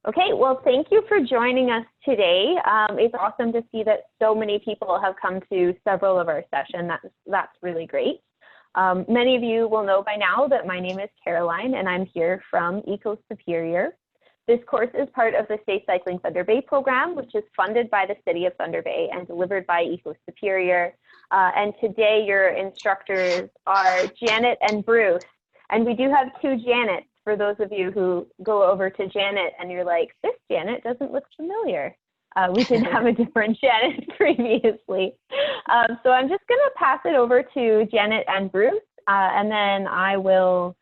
Okay, well, thank you for joining us today. It's awesome to see that so many people have come to several of our sessions. That's really great. Many of you will know by now that my name is Caroline and I'm here from Eco Superior. This course is part of the Safe Cycling Thunder Bay program, which is funded by the City of Thunder Bay and delivered by Eco Superior. And today your instructors are Janet and Bruce. And we do have two Janets for those of you who go over to Janet and you're like, this Janet doesn't look familiar. We did have a different Janet previously. So I'm just going to pass it over to Janet and Bruce, and then I will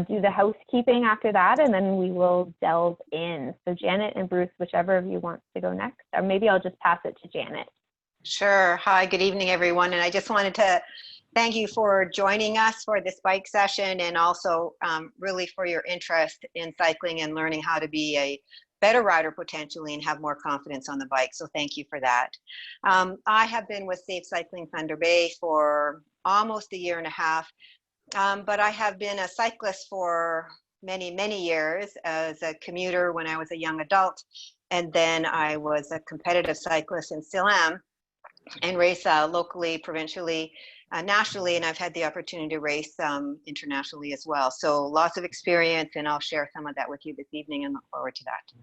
do the housekeeping after that, and then we will delve in. So Janet and Bruce, whichever of you wants to go next, or maybe I'll just pass it to Janet. Sure. Hi, good evening, everyone. And I just wanted to thank you for joining us for this bike session, and also really for your interest in cycling and learning how to be a better rider potentially and have more confidence on the bike. So thank you for that. I have been with Safe Cycling Thunder Bay for almost a year and a half, but I have been a cyclist for many, many years as a commuter when I was a young adult. And then I was a competitive cyclist and still am, and race locally, provincially, nationally, and I've had the opportunity to race internationally as well. So lots of experience, and I'll share some of that with you this evening and look forward to that.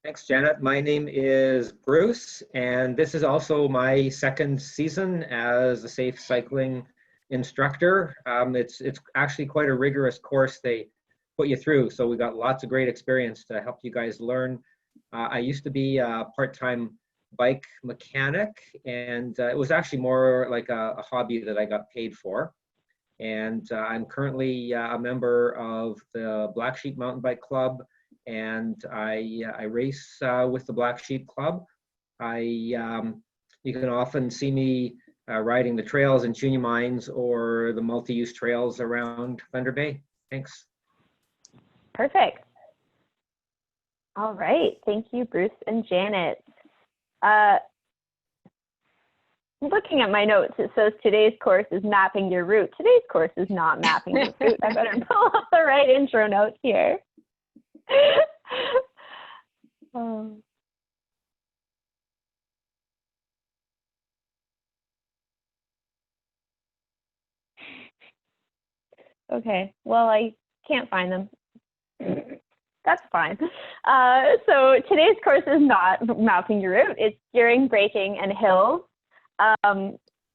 Thanks, Janet. My name is Bruce, and this is also my second season as a safe cycling instructor. It's actually quite a rigorous course they put you through, so we got lots of great experience to help you guys learn. I used to be a part-time bike mechanic, and it was actually more like a hobby that I got paid for. And I'm currently a member of the Black Sheep Mountain Bike Club, and I race with the Black Sheep Club. You can often see me riding the trails in Junior Mines or the multi-use trails around Thunder Bay. Thanks. Perfect. All right, thank you, Bruce and Janet. Looking at my notes, it says today's course is mapping your route. Today's course is not mapping your route. I better pull up the right intro notes here. Okay, well, I can't find them. That's fine. So today's course is not mapping your route. It's gearing, braking, and hills.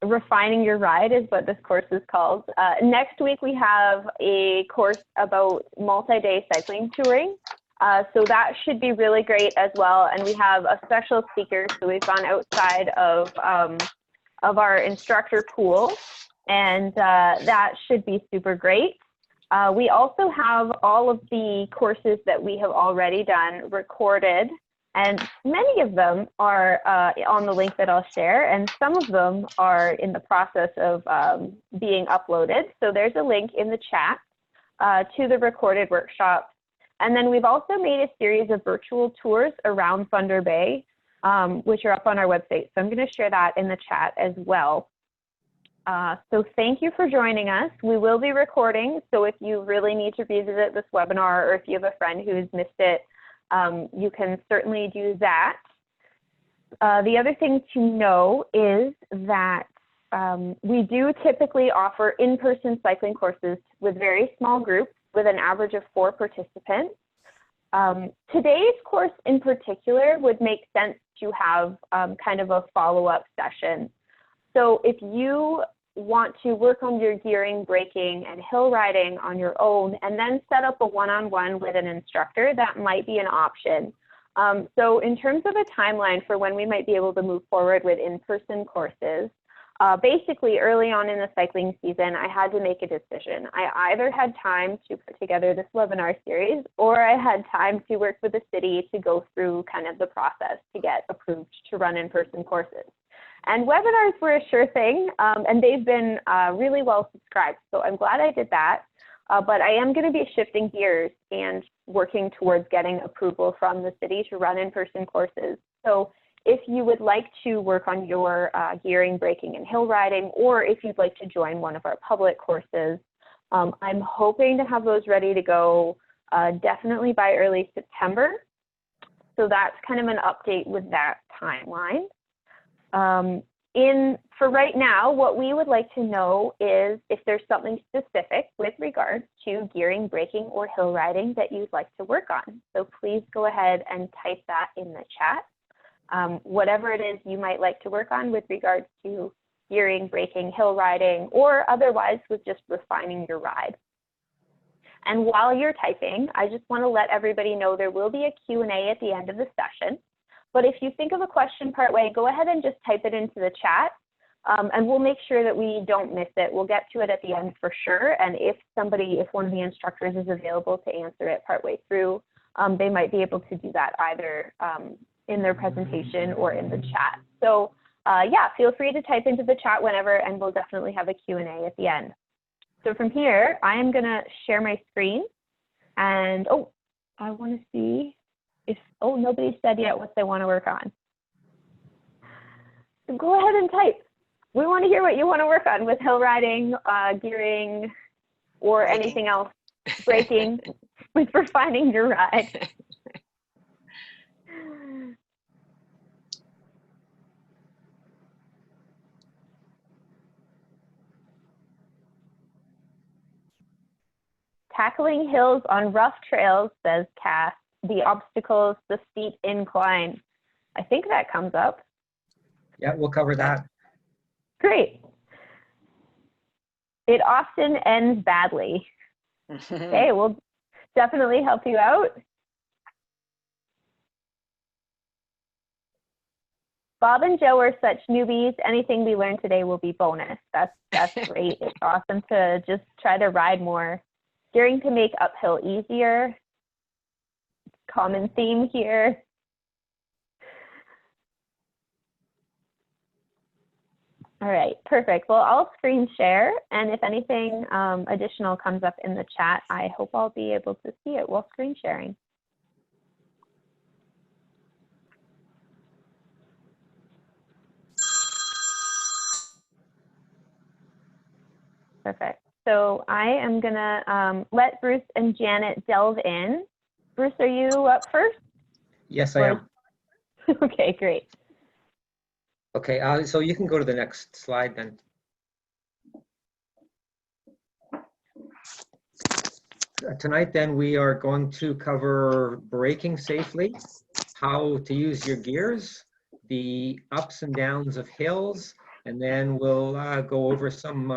Refining your ride is what this course is called. Next week, we have a course about multi-day cycling touring. So that should be really great as well. And we have a special speaker. So we've gone outside of our instructor pool, and that should be super great. We also have all of the courses that we have already done recorded, and many of them are on the link that I'll share, and some of them are in the process of being uploaded. So there's a link in the chat to the recorded workshops. And then we've also made a series of virtual tours around Thunder Bay, which are up on our website. So I'm going to share that in the chat as well. So thank you for joining us. We will be recording, so if you really need to revisit this webinar, or if you have a friend who's missed it, you can certainly do that. The other thing to know is that we do typically offer in-person cycling courses with very small groups with an average of 4 participants. Today's course in particular would make sense to have kind of a follow-up session. So if you want to work on your gearing, braking, and hill riding on your own, and then set up a one-on-one with an instructor, that might be an option. So in terms of a timeline for when we might be able to move forward with in-person courses, basically early on in the cycling season, I had to make a decision. I either had time to put together this webinar series, or I had time to work with the city to go through kind of the process to get approved to run in-person courses. And webinars were a sure thing, and they've been really well subscribed. So I'm glad I did that. But I am going to be shifting gears and working towards getting approval from the city to run in-person courses. So if you would like to work on your gearing, braking, and hill riding, or if you'd like to join one of our public courses, I'm hoping to have those ready to go definitely by early September. So that's kind of an update with that timeline. For right now, what we would like to know is if there's something specific with regards to gearing, braking, or hill riding that you'd like to work on. So please go ahead and type that in the chat. Whatever it is you might like to work on with regards to gearing, braking, hill riding, or otherwise with just refining your ride. And while you're typing, I just want to let everybody know there will be a Q&A at the end of the session. But if you think of a question partway, go ahead and just type it into the chat, and we'll make sure that we don't miss it. We'll get to it at the end for sure. And if one of the instructors is available to answer it partway through, they might be able to do that either in their presentation or in the chat. So yeah, feel free to type into the chat whenever, and we'll definitely have a Q&A at the end. So from here, I am going to share my screen. And I want to see if, nobody said yet what they want to work on. So go ahead and type. We want to hear what you want to work on with hill riding, gearing, or anything else, braking, with refining your ride. Tackling hills on rough trails, says Cass. The obstacles, the steep incline. I think that comes up. Yeah, we'll cover that. Great. It often ends badly. Okay, we'll definitely help you out. Bob and Joe are such newbies. Anything we learn today will be bonus. That's great. It's awesome to just try to ride more. Gearing to make uphill easier. Common theme here. All right, perfect. Well, I'll screen share, and if anything additional comes up in the chat, I hope I'll be able to see it while screen sharing. Perfect. So I am gonna let Bruce and Janet delve in. Bruce, are you up first? Yes, I am. Okay, great. Okay, so you can go to the next slide then. Tonight then we are going to cover braking safely, how to use your gears, the ups and downs of hills, and then we'll go over some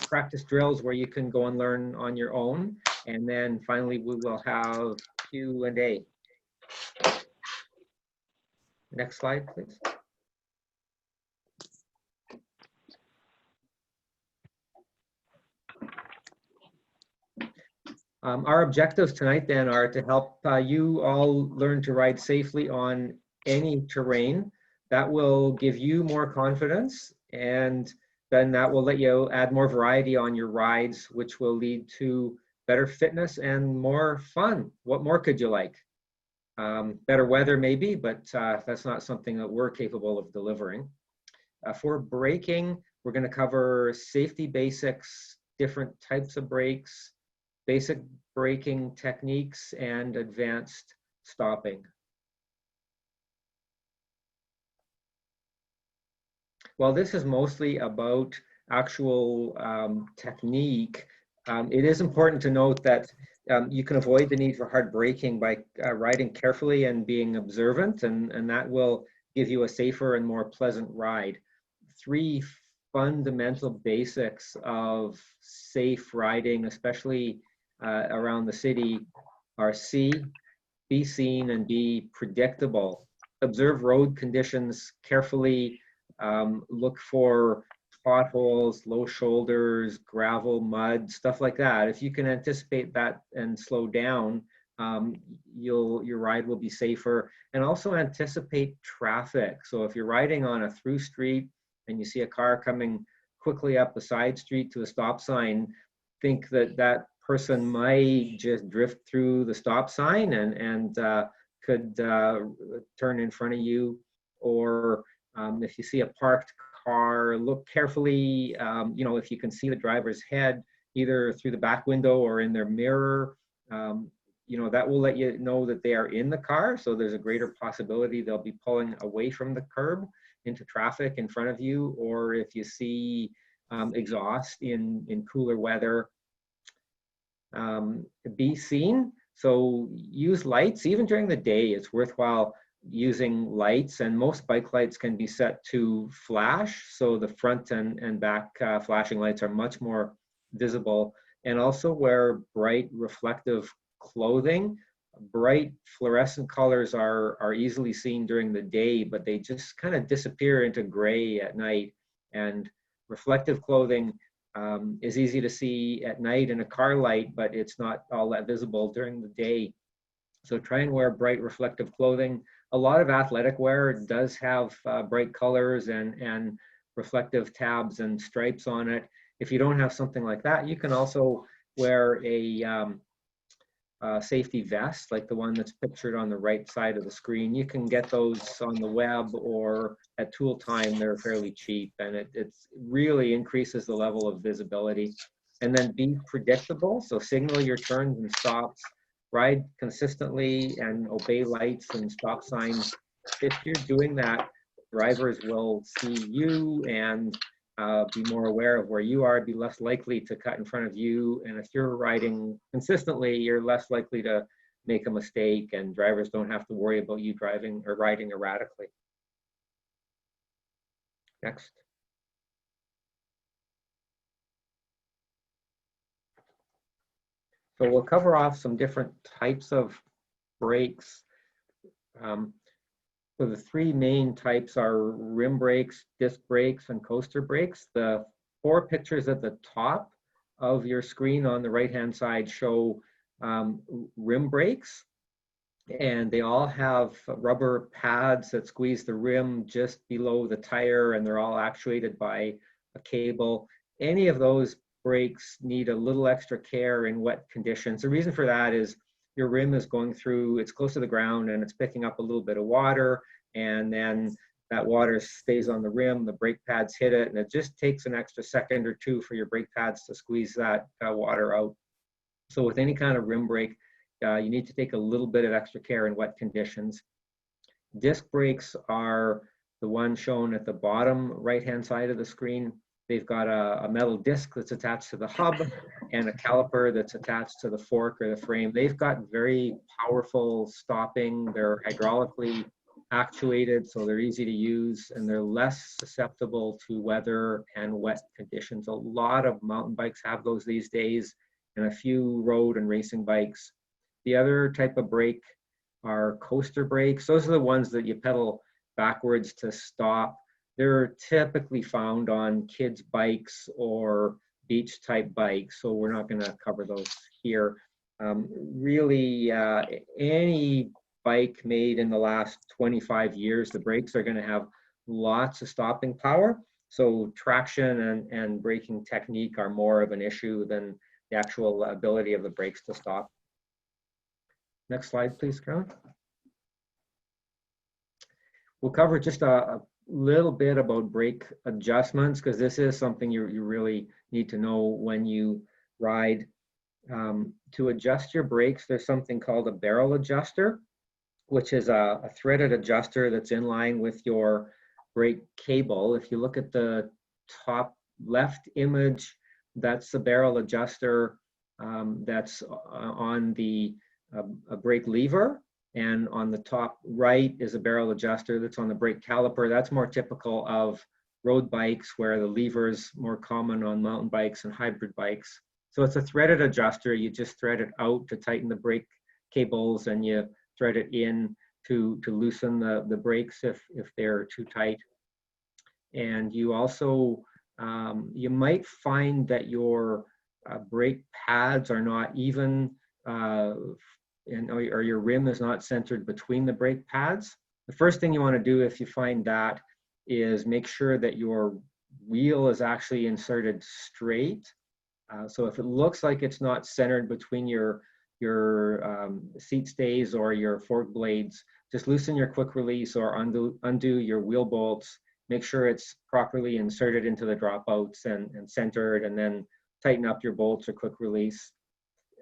practice drills where you can go and learn on your own. And then finally we will have Q&A. Next slide, please. Our objectives tonight then are to help you all learn to ride safely on any terrain. That will give you more confidence, and then that will let you add more variety on your rides, which will lead to better fitness and more fun. What more could you like? Better weather maybe, but that's not something that we're capable of delivering. For braking, we're going to cover safety basics, different types of brakes, basic braking techniques, and advanced stopping. While this is mostly about actual technique, it is important to note that you can avoid the need for hard braking by riding carefully and being observant, and that will give you a safer and more pleasant ride. 3 fundamental basics of safe riding, especially around the city, are C, be seen, and be predictable. Observe road conditions carefully. Look for potholes, low shoulders, gravel, mud, stuff like that. If you can anticipate that and slow down, your ride will be safer. And also anticipate traffic. So if you're riding on a through street and you see a car coming quickly up the side street to a stop sign, think that that person might just drift through the stop sign and could turn in front of you. Or if you see a parked car, look carefully, if you can see the driver's head either through the back window or in their mirror, you know, that will let you know that they are in the car. So there's a greater possibility they'll be pulling away from the curb into traffic in front of you, or if you see exhaust in cooler weather, be seen. So use lights, even during the day, it's worthwhile using lights, and most bike lights can be set to flash. So the front and back flashing lights are much more visible. And also wear bright reflective clothing. Bright fluorescent colors are easily seen during the day, but they just kind of disappear into gray at night. And reflective clothing is easy to see at night in a car light, but it's not all that visible during the day. So try and wear bright reflective clothing. A lot of athletic wear does have bright colors and reflective tabs and stripes on it. If you don't have something like that, you can also wear a safety vest, like the one that's pictured on the right side of the screen. You can get those on the web or at Tool Time. They're fairly cheap, and it really increases the level of visibility. And then be predictable. So signal your turns and stops, ride consistently, and obey lights and stop signs. If you're doing that, drivers will see you and be more aware of where you are, be less likely to cut in front of you. And if you're riding consistently, you're less likely to make a mistake, and drivers don't have to worry about you driving or riding erratically. Next. So we'll cover off some different types of brakes. So the three main types are rim brakes, disc brakes, and coaster brakes. The four pictures at the top of your screen on the right-hand side show rim brakes, and they all have rubber pads that squeeze the rim just below the tire, and they're all actuated by a cable. Any of those brakes need a little extra care in wet conditions. The reason for that is your rim is going through, it's close to the ground, and it's picking up a little bit of water, and then that water stays on the rim, the brake pads hit it, and it just takes an extra second or two for your brake pads to squeeze that water out. So with any kind of rim brake, you need to take a little bit of extra care in wet conditions. Disc brakes are the one shown at the bottom right-hand side of the screen. They've got a metal disc that's attached to the hub and a caliper that's attached to the fork or the frame. They've got very powerful stopping. They're hydraulically actuated, so they're easy to use, and they're less susceptible to weather and wet conditions. A lot of mountain bikes have those these days, and a few road and racing bikes. The other type of brake are coaster brakes. Those are the ones that you pedal backwards to stop. They're typically found on kids' bikes or beach type bikes, so we're not going to cover those here. Really, any bike made in the last 25 years, the brakes are going to have lots of stopping power. So traction and braking technique are more of an issue than the actual ability of the brakes to stop. Next slide, please, Carolyn. We'll cover just a little bit about brake adjustments, because this is something you really need to know when you ride. To adjust your brakes, there's something called a barrel adjuster, which is a threaded adjuster that's in line with your brake cable. If you look at the top left image, that's the barrel adjuster that's on the brake lever. And on the top right is a barrel adjuster that's on the brake caliper. That's more typical of road bikes, where the lever is more common on mountain bikes and hybrid bikes. So it's a threaded adjuster. You just thread it out to tighten the brake cables, and you thread it in to loosen the brakes if they're too tight. And you also, you might find that your brake pads are not even, or your rim is not centered between the brake pads. The first thing you want to do if you find that is make sure that your wheel is actually inserted straight. So if it looks like it's not centered between your seat stays or your fork blades, just loosen your quick release or undo your wheel bolts. Make sure it's properly inserted into the dropouts and centered, and then tighten up your bolts or quick release.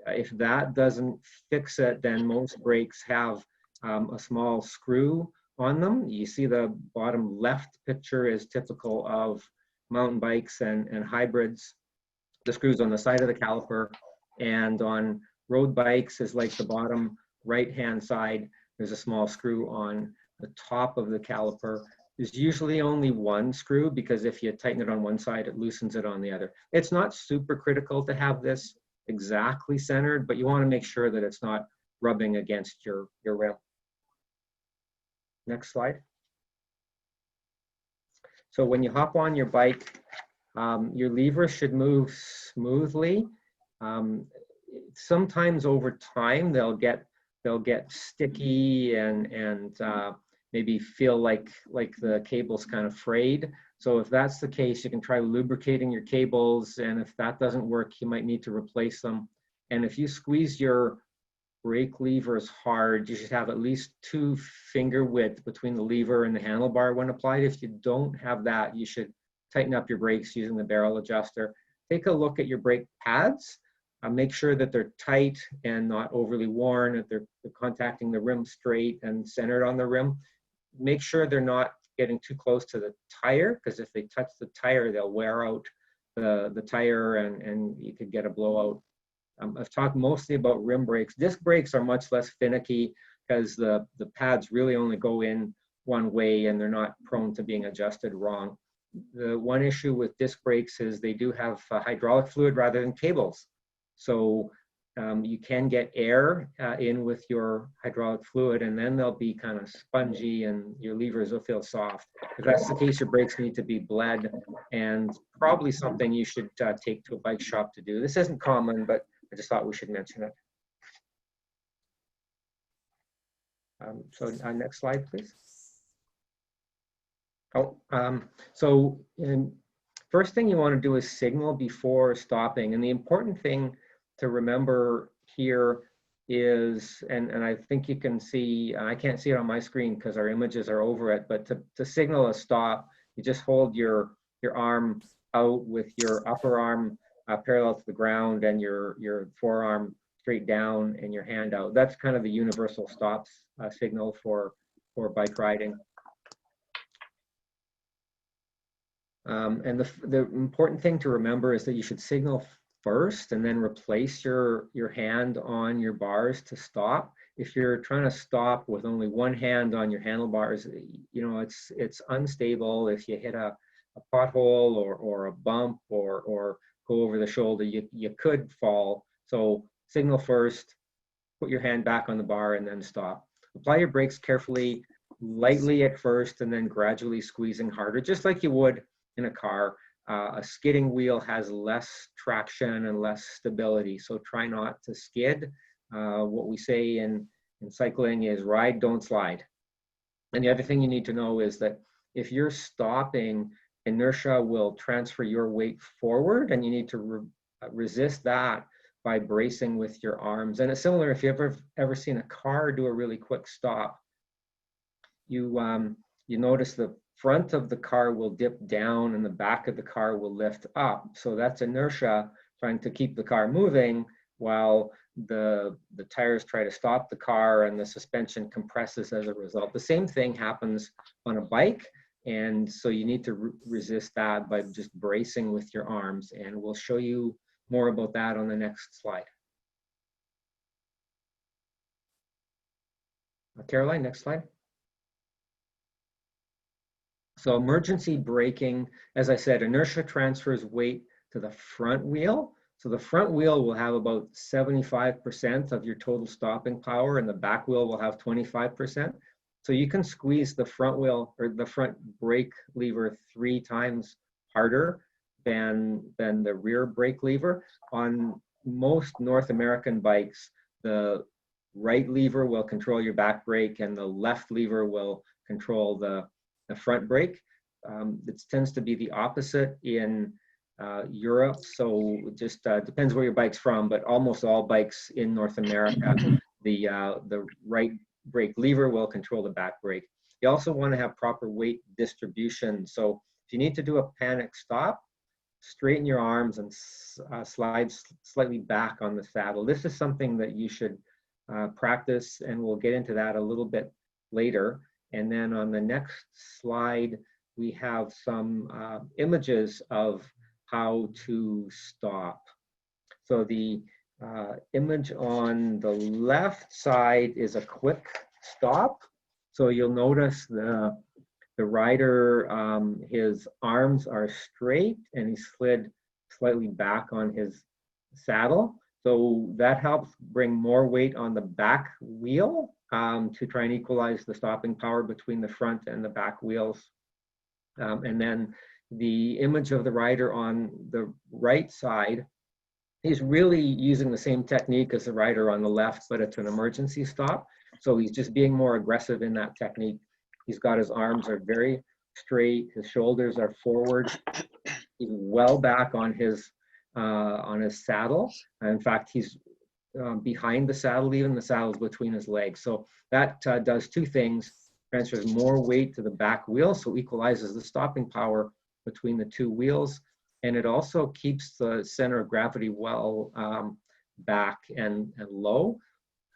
If that doesn't fix it, then most brakes have a small screw on them. You see the bottom left picture is typical of mountain bikes and hybrids. The screws on the side of the caliper, and on road bikes is like the bottom right-hand side. There's a small screw on the top of the caliper. There's usually only one screw because if you tighten it on one side, it loosens it on the other. It's not super critical to have this exactly centered, but you want to make sure that it's not rubbing against your rim. Next slide. So when you hop on your bike, your levers should move smoothly. Sometimes over time they'll get sticky and maybe feel like the cable's kind of frayed. So if that's the case, you can try lubricating your cables, and if that doesn't work, you might need to replace them. And if you squeeze your brake levers hard, you should have at least 2 finger width between the lever and the handlebar when applied. If you don't have that, you should tighten up your brakes using the barrel adjuster. Take a look at your brake pads. Make sure that they're tight and not overly worn, that they're contacting the rim straight and centered on the rim. Make sure they're not getting too close to the tire, because if they touch the tire, they'll wear out the tire and you could get a blowout. I've talked mostly about rim brakes. Disc brakes are much less finicky because the pads really only go in one way and they're not prone to being adjusted wrong. The one issue with disc brakes is they do have hydraulic fluid rather than cables. So you can get air in with your hydraulic fluid, and then they'll be kind of spongy and your levers will feel soft. If that's the case, your brakes need to be bled, and probably something you should take to a bike shop to do. This isn't common, but I just thought we should mention it. Next slide, please. First thing you want to do is signal before stopping. And the important thing to remember here is, and I think you can see, I can't see it on my screen because our images are over it, but to signal a stop, you just hold your arm out with your upper arm parallel to the ground and your forearm straight down and your hand out. That's kind of the universal stop signal for bike riding. And the important thing to remember is that you should signal first and then replace your hand on your bars to stop. If you're trying to stop with only one hand on your handlebars, you know, it's unstable. If you hit a pothole or a bump or go over the shoulder, you could fall. So signal first, put your hand back on the bar, and then stop. Apply your brakes carefully, lightly at first, and then gradually squeezing harder, just like you would in a car. A skidding wheel has less traction and less stability, so try not to skid. What we say in cycling is ride, don't slide. And the other thing you need to know is that if you're stopping, inertia will transfer your weight forward, and you need to resist that by bracing with your arms. And it's similar if you've ever seen a car do a really quick stop. You notice the front of the car will dip down and the back of the car will lift up. So that's inertia trying to keep the car moving while the tires try to stop the car and the suspension compresses as a result. The same thing happens on a bike. And so you need to resist that by just bracing with your arms. And we'll show you more about that on the next slide. Caroline, next slide. So emergency braking, as I said, inertia transfers weight to the front wheel. So the front wheel will have about 75% of your total stopping power, and the back wheel will have 25%. So you can squeeze the front wheel or the front brake lever 3 times harder than the rear brake lever. On most North American bikes, the right lever will control your back brake and the left lever will control the front brake. It tends to be the opposite in Europe, so it just depends where your bike's from, but almost all bikes in North America, the right brake lever will control the back brake. You also want to have proper weight distribution. So if you need to do a panic stop, straighten your arms and slide slightly back on the saddle. This is something that you should practice, and we'll get into that a little bit later. And then on the next slide, we have some images of how to stop. So the image on the left side is a quick stop. So you'll notice the rider, his arms are straight and he slid slightly back on his saddle. So that helps bring more weight on the back wheel to try and equalize the stopping power between the front and the back wheels. And then the image of the rider on the right side, he's really using the same technique as the rider on the left, but it's an emergency stop. So he's just being more aggressive in that technique. He's got his arms are very straight, his shoulders are forward. He's well back on his saddle. In fact, he's behind the saddle, even the saddle's between his legs. So that does two things: transfers more weight to the back wheel, so equalizes the stopping power between the two wheels, and it also keeps the center of gravity well back and low.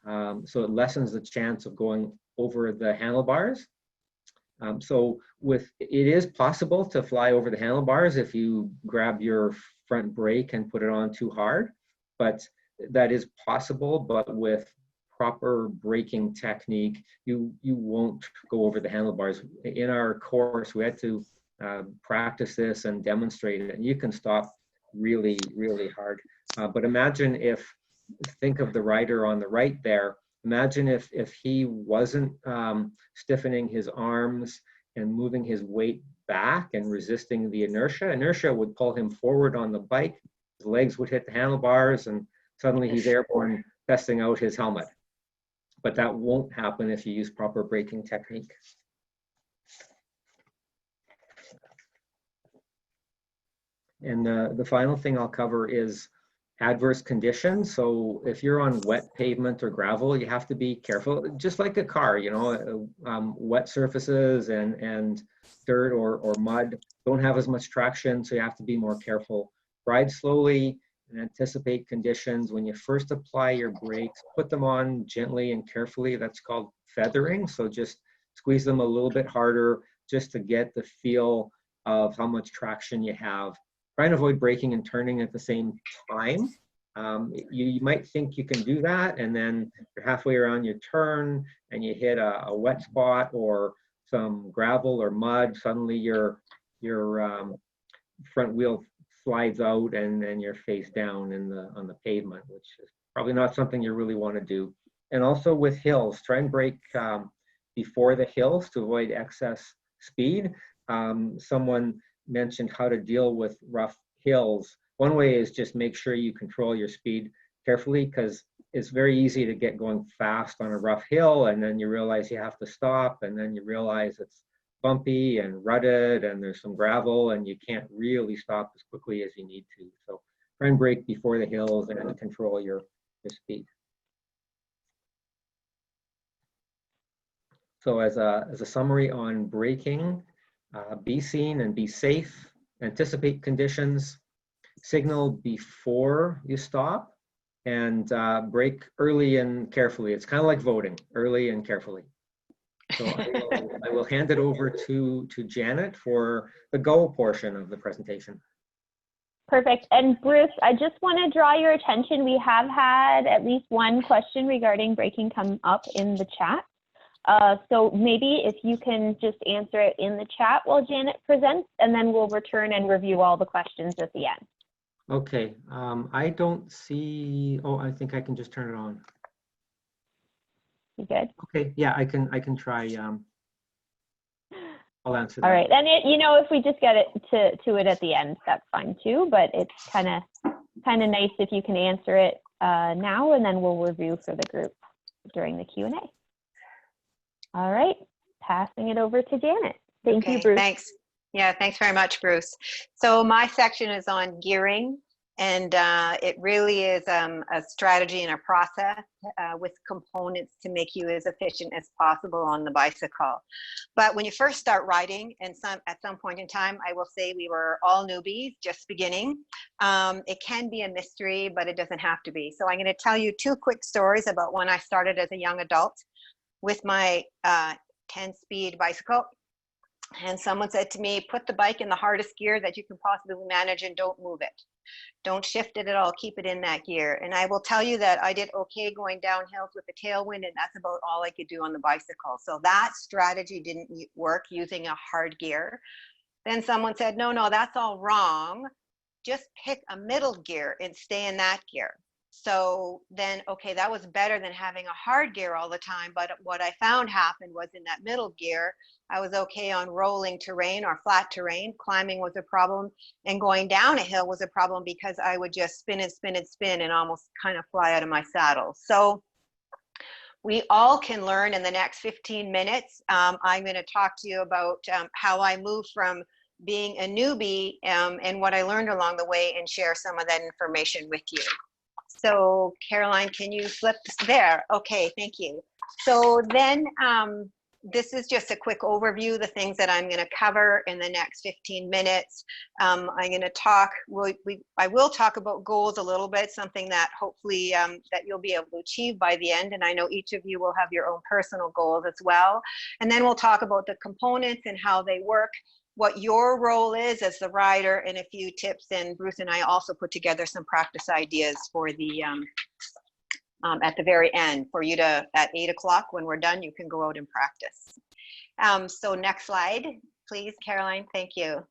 So it lessens the chance of going over the handlebars. So it is possible to fly over the handlebars if you grab your front brake and put it on too hard, but that is possible. But with proper braking technique, you won't go over the handlebars. In our course, we had to practice this and demonstrate it, and you can stop really, really hard. But imagine think of the rider on the right there. Imagine if he wasn't stiffening his arms and moving his weight back and resisting the inertia. Inertia would pull him forward on the bike. His legs would hit the handlebars, and suddenly he's airborne, testing out his helmet. But that won't happen if you use proper braking technique. And the final thing I'll cover is adverse conditions. So if you're on wet pavement or gravel, you have to be careful, just like a car, you know, wet surfaces and dirt or mud don't have as much traction, so you have to be more careful. Ride slowly and anticipate conditions. When you first apply your brakes, put them on gently and carefully. That's called feathering. So just squeeze them a little bit harder just to get the feel of how much traction you have. Try and avoid braking and turning at the same time. You might think you can do that, and then you're halfway around your turn and you hit a wet spot or some gravel or mud. Suddenly your front wheel slides out and you're face down on the pavement, which is probably not something you really want to do. And also with hills, try and brake before the hills to avoid excess speed. Someone mentioned how to deal with rough hills. One way is just make sure you control your speed carefully, because it's very easy to get going fast on a rough hill, and then you realize you have to stop, and then you realize it's bumpy and rutted and there's some gravel and you can't really stop as quickly as you need to. So try and brake before the hills and control your speed. So as a summary on braking, be seen and be safe, anticipate conditions, signal before you stop, and brake early and carefully. It's kind of like voting, early and carefully. So I will hand it over to Janet for the go portion of the presentation. Perfect. And Bruce, I just want to draw your attention. We have had at least one question regarding braking come up in the chat. So maybe if you can just answer it in the chat while Janet presents, and then we'll return and review all the questions at the end. Okay, I don't see, oh, I think I can just turn it on. You good? Okay, yeah, I can try, I'll answer that. All right, and you know, if we just get it to it at the end, that's fine too, but it's kind of nice if you can answer it now, and then we'll review for the group during the Q&A. All right, passing it over to Janet. Thank you, Bruce. Thanks. Yeah, thanks very much, Bruce. So my section is on gearing And it really is a strategy and a process with components to make you as efficient as possible on the bicycle. But when you first start riding, and at some point in time, I will say we were all newbies, just beginning. It can be a mystery, but it doesn't have to be. So I'm going to tell you 2 quick stories about when I started as a young adult with my 10-speed bicycle. And someone said to me, put the bike in the hardest gear that you can possibly manage and don't move it. Don't shift it at all, keep it in that gear. And I will tell you that I did okay going down hills with the tailwind, and that's about all I could do on the bicycle. So that strategy didn't work using a hard gear. Then someone said, no, that's all wrong. Just pick a middle gear and stay in that gear. So then, okay, that was better than having a hard gear all the time. But what I found happened was in that middle gear, I was okay on rolling terrain or flat terrain. Climbing was a problem, and going down a hill was a problem because I would just spin and spin and spin and almost kind of fly out of my saddle. So we all can learn in the next 15 minutes. I'm going to talk to you about how I moved from being a newbie and what I learned along the way, and share some of that information with you. So Caroline, can you flip there? Okay, thank you. So then this is just a quick overview, the things that I'm going to cover in the next 15 minutes. I'm going to talk, I will talk about goals a little bit, something that hopefully that you'll be able to achieve by the end. And I know each of you will have your own personal goals as well. And then we'll talk about the components and how they work, what your role is as the rider, and a few tips. And Bruce and I also put together some practice ideas for the at the very end for you to, at 8 o'clock when we're done, you can go out and practice. So next slide, please, Caroline, thank you.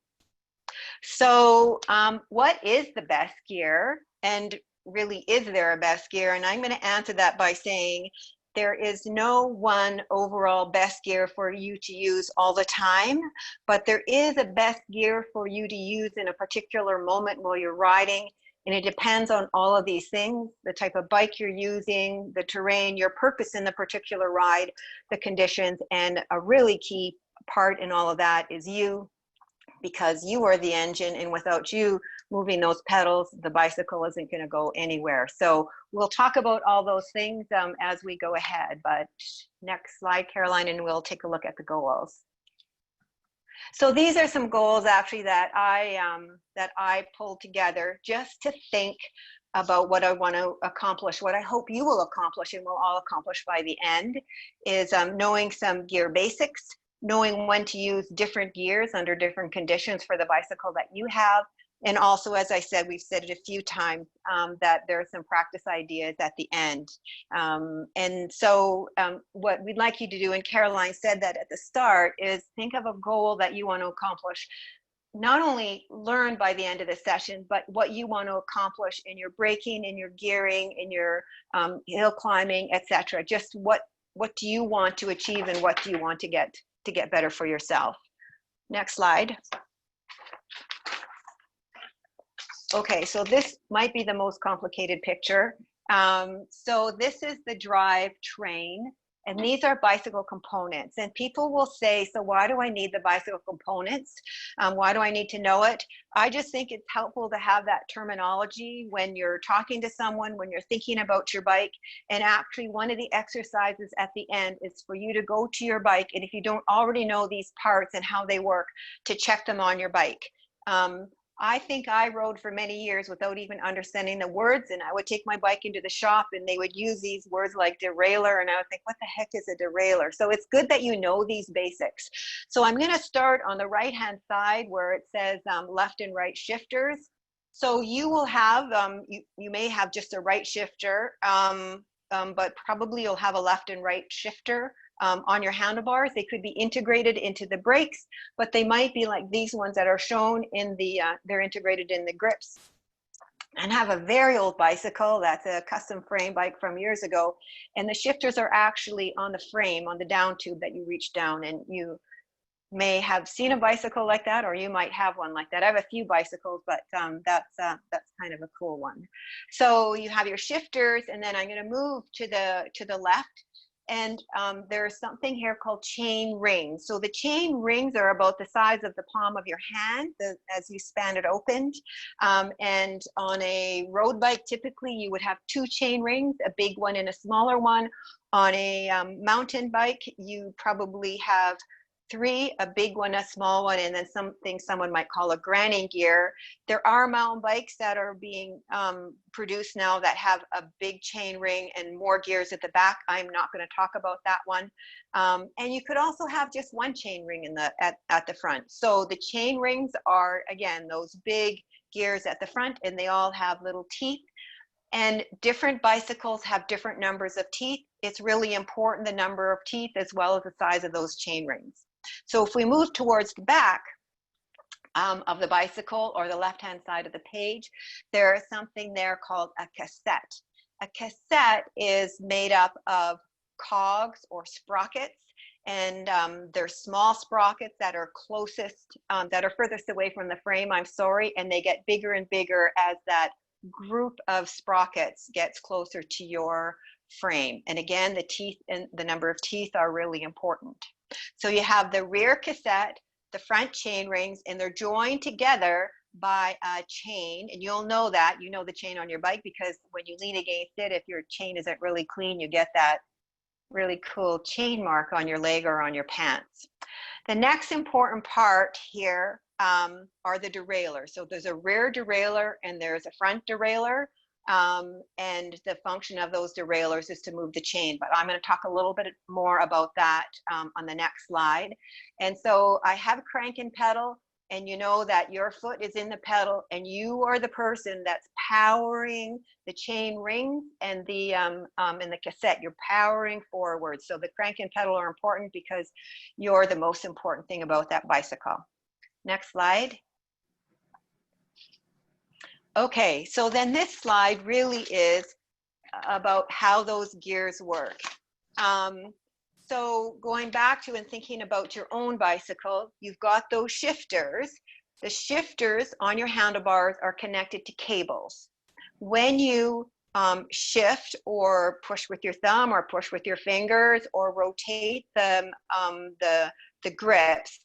So what is the best gear, and really is there a best gear? And I'm going to answer that by saying there is no one overall best gear for you to use all the time, but there is a best gear for you to use in a particular moment while you're riding. And it depends on all of these things: the type of bike you're using, the terrain, your purpose in the particular ride, the conditions, and a really key part in all of that is you, because you are the engine, and without you moving those pedals, the bicycle isn't going to go anywhere. So we'll talk about all those things as we go ahead. But next slide, Caroline, and we'll take a look at the goals. So these are some goals actually that I pulled together just to think about what I want to accomplish. What I hope you will accomplish and we'll all accomplish by the end is knowing some gear basics, knowing when to use different gears under different conditions for the bicycle that you have. And also, as I said, we've said it a few times, that there are some practice ideas at the end. And so what we'd like you to do, and Caroline said that at the start, is think of a goal that you want to accomplish. Not only learn by the end of the session, but what you want to accomplish in your braking, in your gearing, in your hill climbing, etc. Just what do you want to achieve, and what do you want to get better for yourself. Next slide. Okay, so this might be the most complicated picture. So this is the drive train, and these are bicycle components. And people will say, so why do I need the bicycle components? Why do I need to know it? I just think it's helpful to have that terminology when you're talking to someone, when you're thinking about your bike. And actually, one of the exercises at the end is for you to go to your bike, and if you don't already know these parts and how they work, to check them on your bike. I think I rode for many years without even understanding the words, and I would take my bike into the shop and they would use these words like derailleur, and I would think, what the heck is a derailleur? So it's good that you know these basics. So I'm going to start on the right hand side where it says left and right shifters. So you will have, you may have just a right shifter, but probably you'll have a left and right shifter on your handlebars. They could be integrated into the brakes, but they might be like these ones that are shown in the, they're integrated in the grips. And have a very old bicycle that's a custom frame bike from years ago, and the shifters are actually on the frame, on the down tube that you reach down, and you may have seen a bicycle like that, or you might have one like that. I have a few bicycles, but that's kind of a cool one. So you have your shifters, and then I'm going to move to the left. And there's something here called chain rings. So the chain rings are about the size of the palm of your hand as you span it open. And on a road bike, typically you would have 2 chain rings, a big one and a smaller one. On a mountain bike, you probably have 3, a big one, a small one, and then something someone might call a granny gear. There are mountain bikes that are being produced now that have a big chain ring and more gears at the back. I'm not going to talk about that one. And you could also have just 1 chain ring in at the front. So the chain rings are, again, those big gears at the front, and they all have little teeth. And different bicycles have different numbers of teeth. It's really important, the number of teeth as well as the size of those chain rings. So if we move towards the back of the bicycle or the left-hand side of the page, there is something there called a cassette. A cassette is made up of cogs or sprockets, and they're small sprockets that are closest, that are furthest away from the frame, I'm sorry, and they get bigger and bigger as that group of sprockets gets closer to your frame. And again, the teeth and the number of teeth are really important. So you have the rear cassette, the front chain rings, and they're joined together by a chain. And you'll know that, you know the chain on your bike, because when you lean against it, if your chain isn't really clean, you get that really cool chain mark on your leg or on your pants. The next important part here are the derailleurs. So there's a rear derailleur and there's a front derailleur. And the function of those derailleurs is to move the chain, but I'm going to talk a little bit more about that on the next slide. And so I have a crank and pedal, and you know that your foot is in the pedal and you are the person that's powering the chain rings and the cassette. You're powering forward. So the crank and pedal are important because you're the most important thing about that bicycle. Next slide. Okay, so then this slide really is about how those gears work. So going back to and thinking about your own bicycle, you've got those shifters. The shifters on your handlebars are connected to cables. When you shift or push with your thumb or push with your fingers or rotate the grips,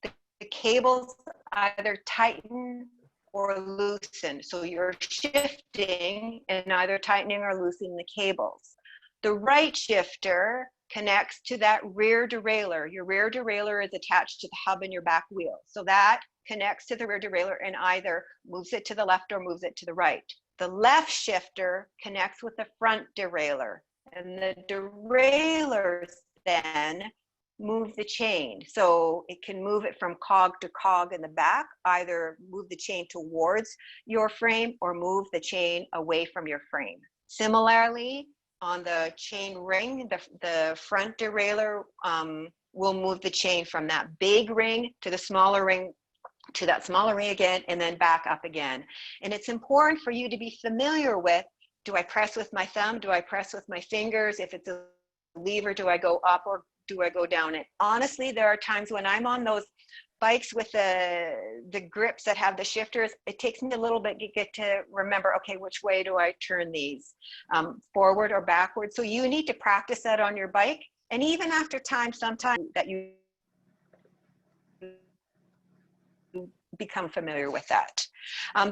the cables either tighten or loosen. So you're shifting and either tightening or loosening the cables. The right shifter connects to that rear derailleur. Your rear derailleur is attached to the hub in your back wheel. So that connects to the rear derailleur and either moves it to the left or moves it to the right. The left shifter connects with the front derailleur, and the derailleurs then move the chain. So it can move it from cog to cog in the back, either move the chain towards your frame or move the chain away from your frame. Similarly, on the chain ring, the front derailleur will move the chain from that big ring to the smaller ring, to that smaller ring again, and then back up again. And it's important for you to be familiar with, do I press with my thumb? Do I press with my fingers? If it's a lever, do I go up or do I go down it? Honestly, there are times when I'm on those bikes with the grips that have the shifters, it takes me a little bit to get to remember, okay, which way do I turn these, forward or backward? So you need to practice that on your bike. And even after time, sometimes that you become familiar with that.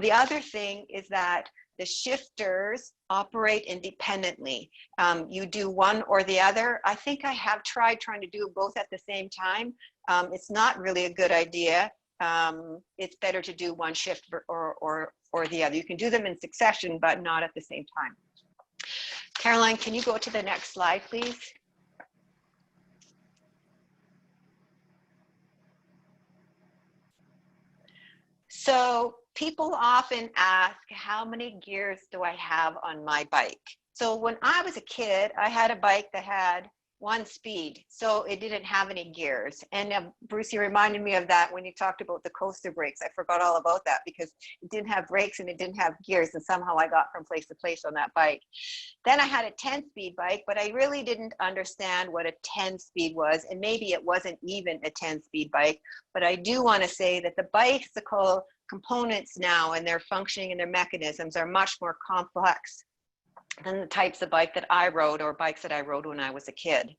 The other thing is that the shifters operate independently. You do one or the other. I think I have tried trying to do both at the same time. It's not really a good idea. It's better to do one shift or the other. You can do them in succession, but not at the same time. Caroline, can you go to the next slide, please? So people often ask, how many gears do I have on my bike? So when I was a kid, I had a bike that had 1 speed, so it didn't have any gears. And Bruce, you reminded me of that when you talked about the coaster brakes. I forgot all about that because it didn't have brakes and it didn't have gears, and somehow I got from place to place on that bike. Then I had a 10-speed bike, but I really didn't understand what a 10-speed was, and maybe it wasn't even a 10-speed bike. But I do want to say that the bicycle components now and their functioning and their mechanisms are much more complex than the types of bike that I rode or bikes that I rode when I was a kid.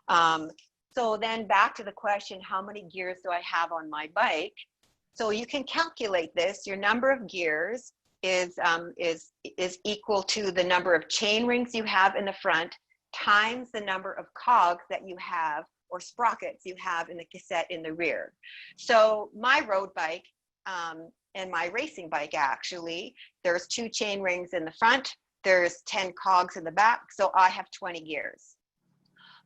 So then back to the question, how many gears do I have on my bike? So you can calculate this. Your number of gears is equal to the number of chain rings you have in the front times the number of cogs that you have or sprockets you have in the cassette in the rear. So my road bike and my racing bike, actually, there's 2 chain rings in the front, there's 10 cogs in the back, so I have 20 gears.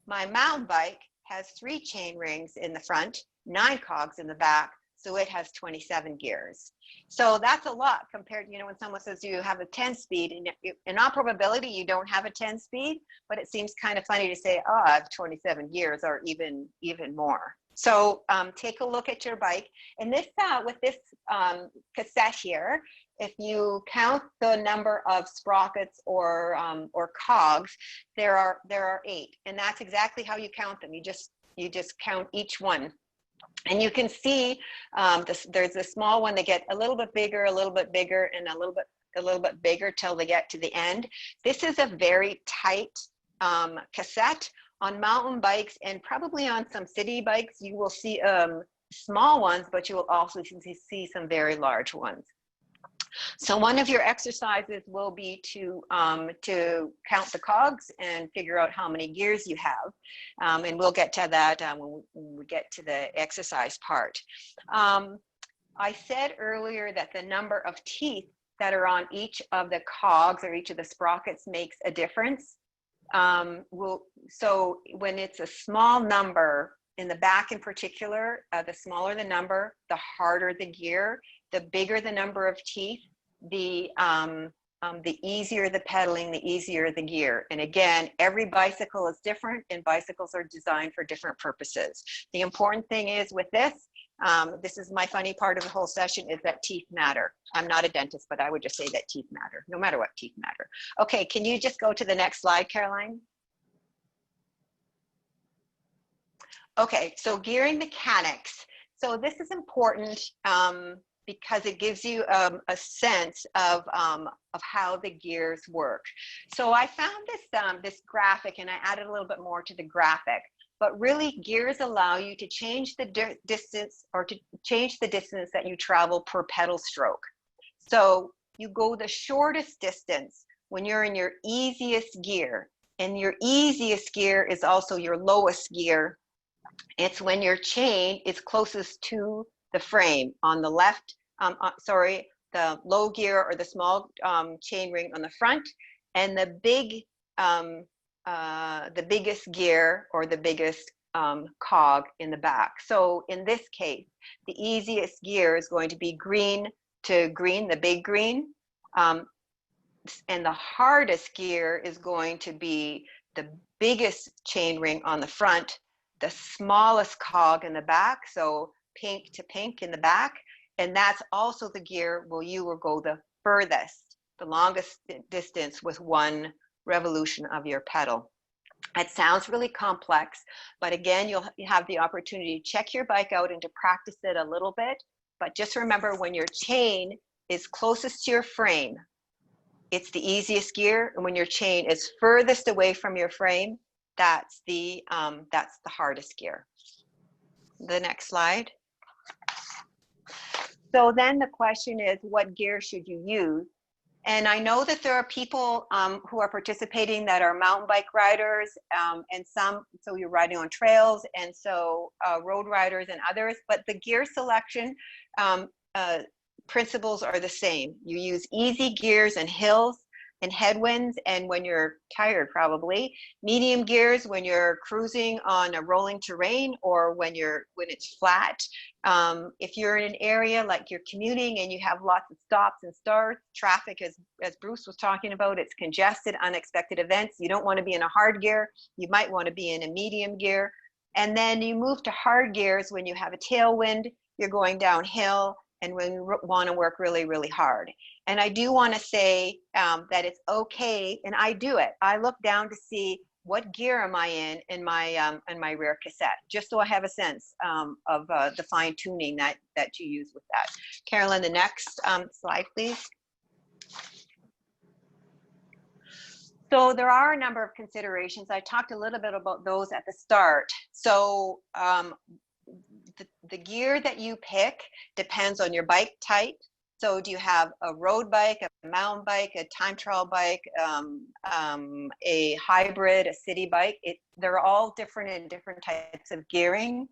My mountain bike has 3 chain rings in the front, 9 cogs in the back, so it has 27 gears. So that's a lot compared, you know, when someone says you have a 10 speed, and in all probability you don't have a 10 speed, but it seems kind of funny to say, oh, I have 27 gears or even more. So take a look at your bike. And this with this cassette here, if you count the number of sprockets or cogs, there are 8, and that's exactly how you count them. You just count each one. And you can see there's a small one that get a little bit bigger, and a little bit bigger till they get to the end. This is a very tight cassette. On mountain bikes and probably on some city bikes, you will see small ones, but you will also see some very large ones. So one of your exercises will be to count the cogs and figure out how many gears you have. And we'll get to that when we get to the exercise part. I said earlier that the number of teeth that are on each of the cogs or each of the sprockets makes a difference. So when it's a small number, in the back in particular, the smaller the number, the harder the gear, the bigger the number of teeth, the easier the pedaling, the easier the gear. And again, every bicycle is different, and bicycles are designed for different purposes. The important thing is with this is my funny part of the whole session, is that teeth matter. I'm not a dentist, but I would just say that teeth matter, no matter what, teeth matter. Okay, can you just go to the next slide, Caroline? Okay, so gearing mechanics. So this is important because it gives you a sense of how the gears work. So I found this graphic, and I added a little bit more to the graphic. But really, gears allow you to change the distance, or to change the distance that you travel per pedal stroke. So you go the shortest distance when you're in your easiest gear, and your easiest gear is also your lowest gear. It's when your chain is closest to the frame on the left, the low gear or the small chain ring on the front, and the biggest gear or the biggest cog in the back. So in this case, the easiest gear is going to be green to green, the big green, and the hardest gear is going to be the biggest chain ring on the front, the smallest cog in the back, so pink to pink in the back, and that's also the gear where you will go the furthest, the longest distance with one revolution of your pedal. It sounds really complex, but again, you have the opportunity to check your bike out and to practice it a little bit. But just remember, when your chain is closest to your frame, it's the easiest gear, and when your chain is furthest away from your frame, that's the hardest gear. The next slide. So then the question is, what gear should you use? And I know that there are people who are participating that are mountain bike riders, and so you're riding on trails, and so road riders and others, but the gear selection principles are the same. You use easy gears and hills and headwinds, and when you're tired, probably medium gears when you're cruising on a rolling terrain, or when it's flat. If you're in an area like you're commuting and you have lots of stops and starts, traffic, as Bruce was talking about, it's congested, unexpected events, you don't want to be in a hard gear, you might want to be in a medium gear. And then you move to hard gears when you have a tailwind, you're going downhill, and when you want to work really, really hard. And I do want to say that it's okay, and I do it. I look down to see what gear am I in my rear cassette, just so I have a sense of the fine tuning that you use with that. Carolyn, the next slide, please. So there are a number of considerations. I talked a little bit about those at the start. So the gear that you pick depends on your bike type. So do you have a road bike, a mountain bike, a time trial bike, a hybrid, a city bike? They're all different in different types of gearing.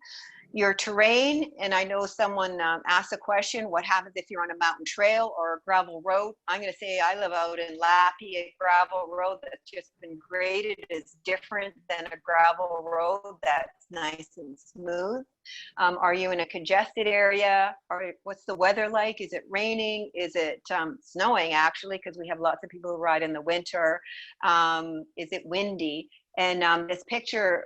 Your terrain, and I know someone asked a question, what happens if you're on a mountain trail or a gravel road? I'm going to say I live out in Lappy, a gravel road that's just been graded is different than a gravel road that's nice and smooth. Are you in a congested area? Or what's the weather like? Is it raining? Is it snowing, actually, because we have lots of people who ride in the winter? Is it windy? And this picture,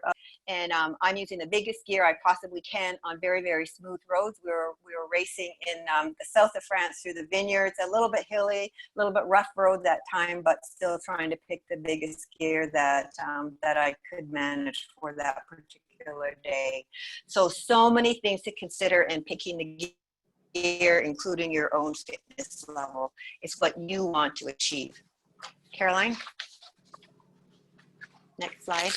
I'm using the biggest gear I possibly can on very, very smooth roads. We were racing in the south of France through the vineyards, a little bit hilly, a little bit rough road that time, but still trying to pick the biggest gear that I could manage for that particular day. So many things to consider in picking the gear, including your own fitness level. It's what you want to achieve. Caroline? Next slide.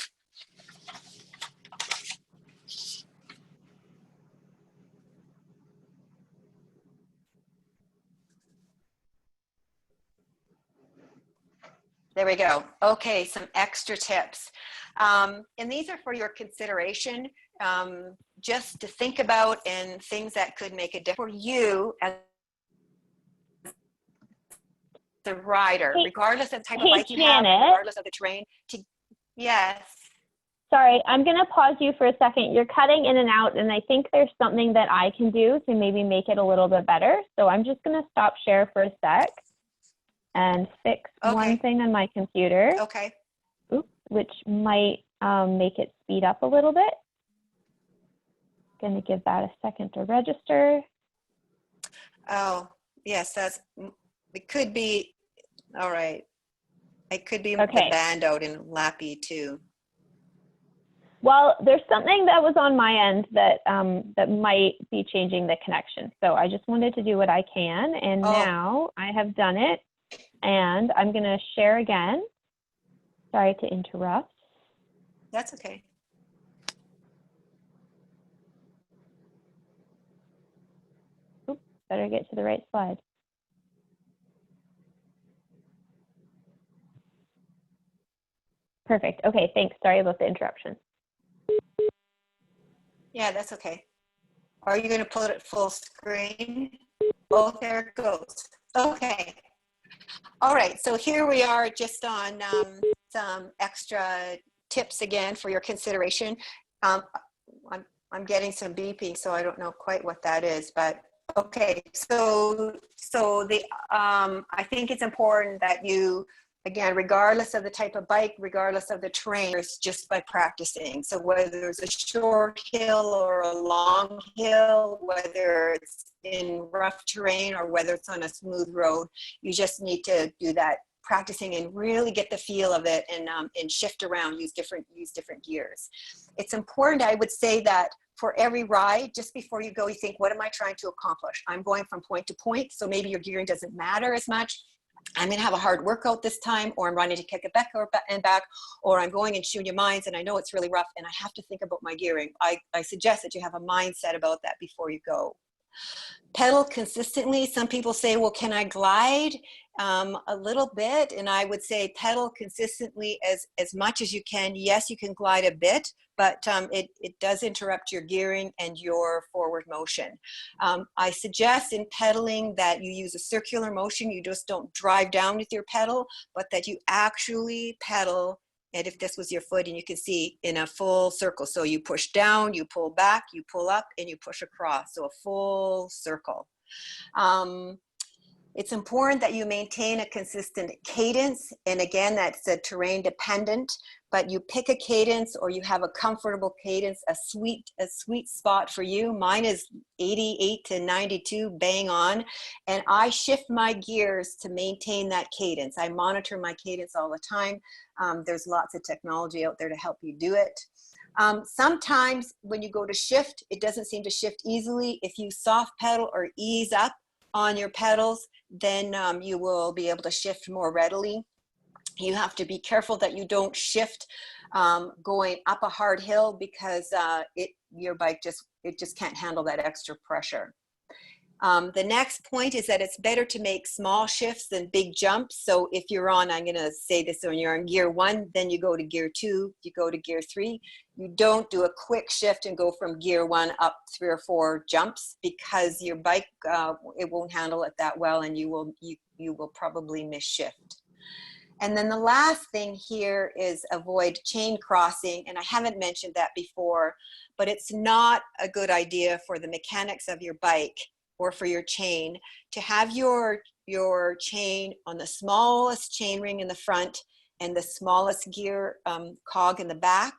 There we go. Okay, some extra tips. And these are for your consideration, just to think about and things that could make a difference for you as the rider, regardless of the type of bike you have, regardless of the terrain. Yes. Sorry, I'm going to pause you for a second. You're cutting in and out, and I think there's something that I can do to maybe make it a little bit better. So I'm just going to stop share for a sec and fix one thing on my computer. Okay. Oops, which might make it speed up a little bit. Going to give that a second to register. Oh, yes, it could be, all right. It could be the band out in Lappy too. Well, there's something that was on my end that that might be changing the connection. So I just wanted to do what I can, and now I have done it, and I'm going to share again. Sorry to interrupt. That's okay. Oops, better get to the right slide. Perfect. Okay, thanks. Sorry about the interruption. Yeah, that's okay. Are you going to put it full screen? Oh, there it goes. Okay. All right, so here we are just on some extra tips again for your consideration. I'm getting some beeping, so I don't know quite what that is, but okay. So I think it's important that you, again, regardless of the type of bike, regardless of the terrain, it's just by practicing. So whether it's a short hill or a long hill, whether it's in rough terrain or whether it's on a smooth road, you just need to do that practicing and really get the feel of it, and shift around, use different gears. It's important, I would say, that for every ride, just before you go, you think, what am I trying to accomplish? I'm going from point to point, so maybe your gearing doesn't matter as much. I'm going to have a hard workout this time, or I'm running to Quebec and back, or I'm going in Junior Mines and I know it's really rough and I have to think about my gearing. I suggest that you have a mindset about that before you go. Pedal consistently. Some people say, well, can I glide a little bit? And I would say pedal consistently as much as you can. Yes, you can glide a bit, but it does interrupt your gearing and your forward motion. I suggest in pedaling that you use a circular motion. You just don't drive down with your pedal, but that you actually pedal. And if this was your foot, and you can see in a full circle. So you push down, you pull back, you pull up, and you push across. So a full circle. It's important that you maintain a consistent cadence. And again, that's terrain dependent, but you pick a cadence, or you have a comfortable cadence, a sweet spot for you. Mine is 88 to 92, bang on. And I shift my gears to maintain that cadence. I monitor my cadence all the time. There's lots of technology out there to help you do it. Sometimes when you go to shift, it doesn't seem to shift easily. If you soft pedal or ease up on your pedals, then you will be able to shift more readily. You have to be careful that you don't shift going up a hard hill, because your bike just can't handle that extra pressure. The next point is that it's better to make small shifts than big jumps. So if you're on, I'm going to say this, when you're on gear 1, then you go to gear 2, you go to gear 3. You don't do a quick shift and go from gear 1 up 3 or 4 jumps, because your bike, it won't handle it that well, and you will probably miss shift. And then the last thing here is avoid chain crossing. And I haven't mentioned that before, but it's not a good idea for the mechanics of your bike or for your chain to have your chain on the smallest chain ring in the front and the smallest gear cog in the back,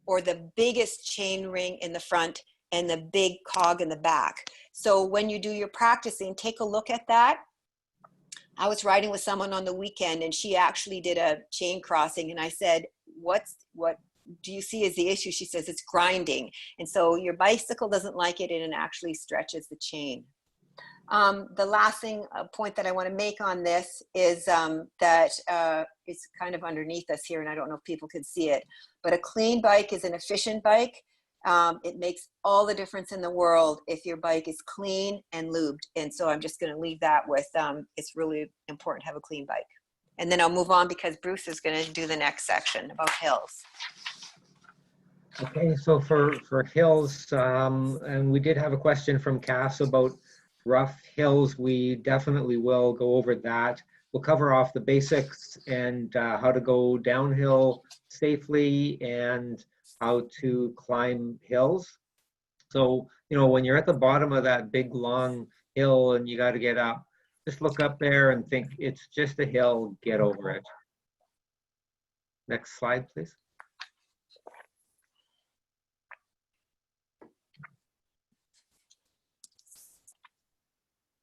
or the biggest chain ring in the front and the big cog in the back. So when you do your practicing, take a look at that. I was riding with someone on the weekend, and she actually did a chain crossing, and I said, what do you see as the issue? She says, it's grinding. And so your bicycle doesn't like it, and it actually stretches the chain. The last point that I want to make on this is that it's kind of underneath us here, and I don't know if people can see it, but a clean bike is an efficient bike. It makes all the difference in the world if your bike is clean and lubed. And so I'm just going to leave that with, it's really important to have a clean bike. And then I'll move on, because Bruce is going to do the next section about hills. Okay, so for hills, and we did have a question from Cass about rough hills. We definitely will go over that. We'll cover off the basics and how to go downhill safely and how to climb hills. So, when you're at the bottom of that big long hill and you got to get up, just look up there and think it's just a hill, get over it. Next slide, please.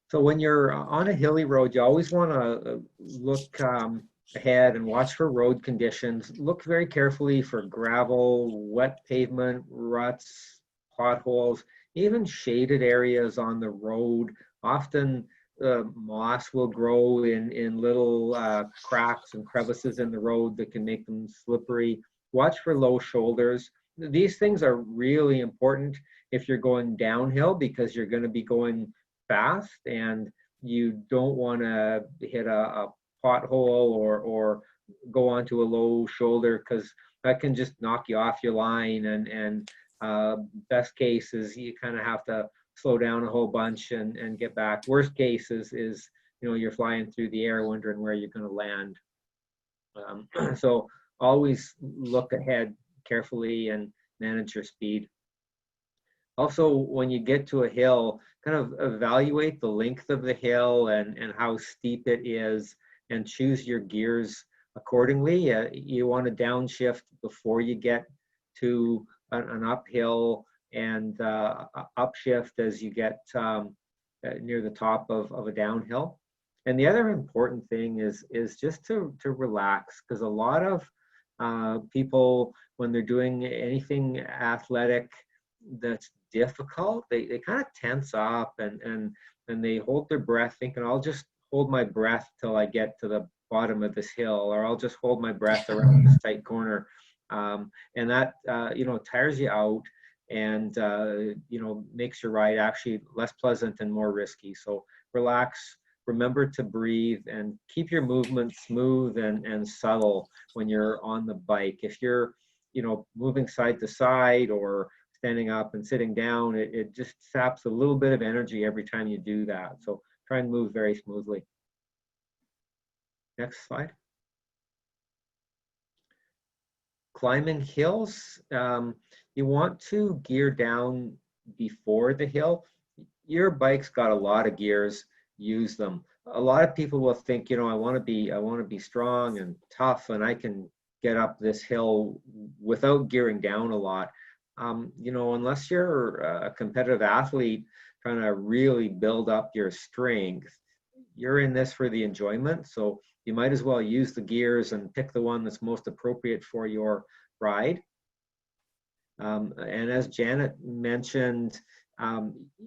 So when you're on a hilly road, you always want to look ahead and watch for road conditions. Look very carefully for gravel, wet pavement, ruts, potholes, even shaded areas on the road. Often moss will grow in little cracks and crevices in the road that can make them slippery. Watch for low shoulders. These things are really important if you're going downhill, because you're going to be going fast and you don't want to hit a pothole or go onto a low shoulder, because that can just knock you off your line. And best case is you kind of have to slow down a whole bunch and get back. Worst case is you're flying through the air wondering where you're going to land. So always look ahead carefully and manage your speed. Also, when you get to a hill, kind of evaluate the length of the hill and how steep it is, and choose your gears accordingly. You want to downshift before you get to an uphill, and upshift as you get near the top of a downhill. And the other important thing is just to relax, because a lot of people, when they're doing anything athletic that's difficult, they kind of tense up and they hold their breath, thinking, I'll just hold my breath till I get to the bottom of this hill, or I'll just hold my breath around this tight corner. And that tires you out and makes your ride actually less pleasant and more risky. So relax, remember to breathe, and keep your movement smooth and subtle when you're on the bike. If you're moving side to side or standing up and sitting down, it just saps a little bit of energy every time you do that. So try and move very smoothly. Next slide. Climbing hills, you want to gear down before the hill. Your bike's got a lot of gears, use them. A lot of people will think, I want to be strong and tough, and I can get up this hill without gearing down a lot. Unless you're a competitive athlete trying to really build up your strength, you're in this for the enjoyment. So you might as well use the gears and pick the one that's most appropriate for your ride. And as Janet mentioned,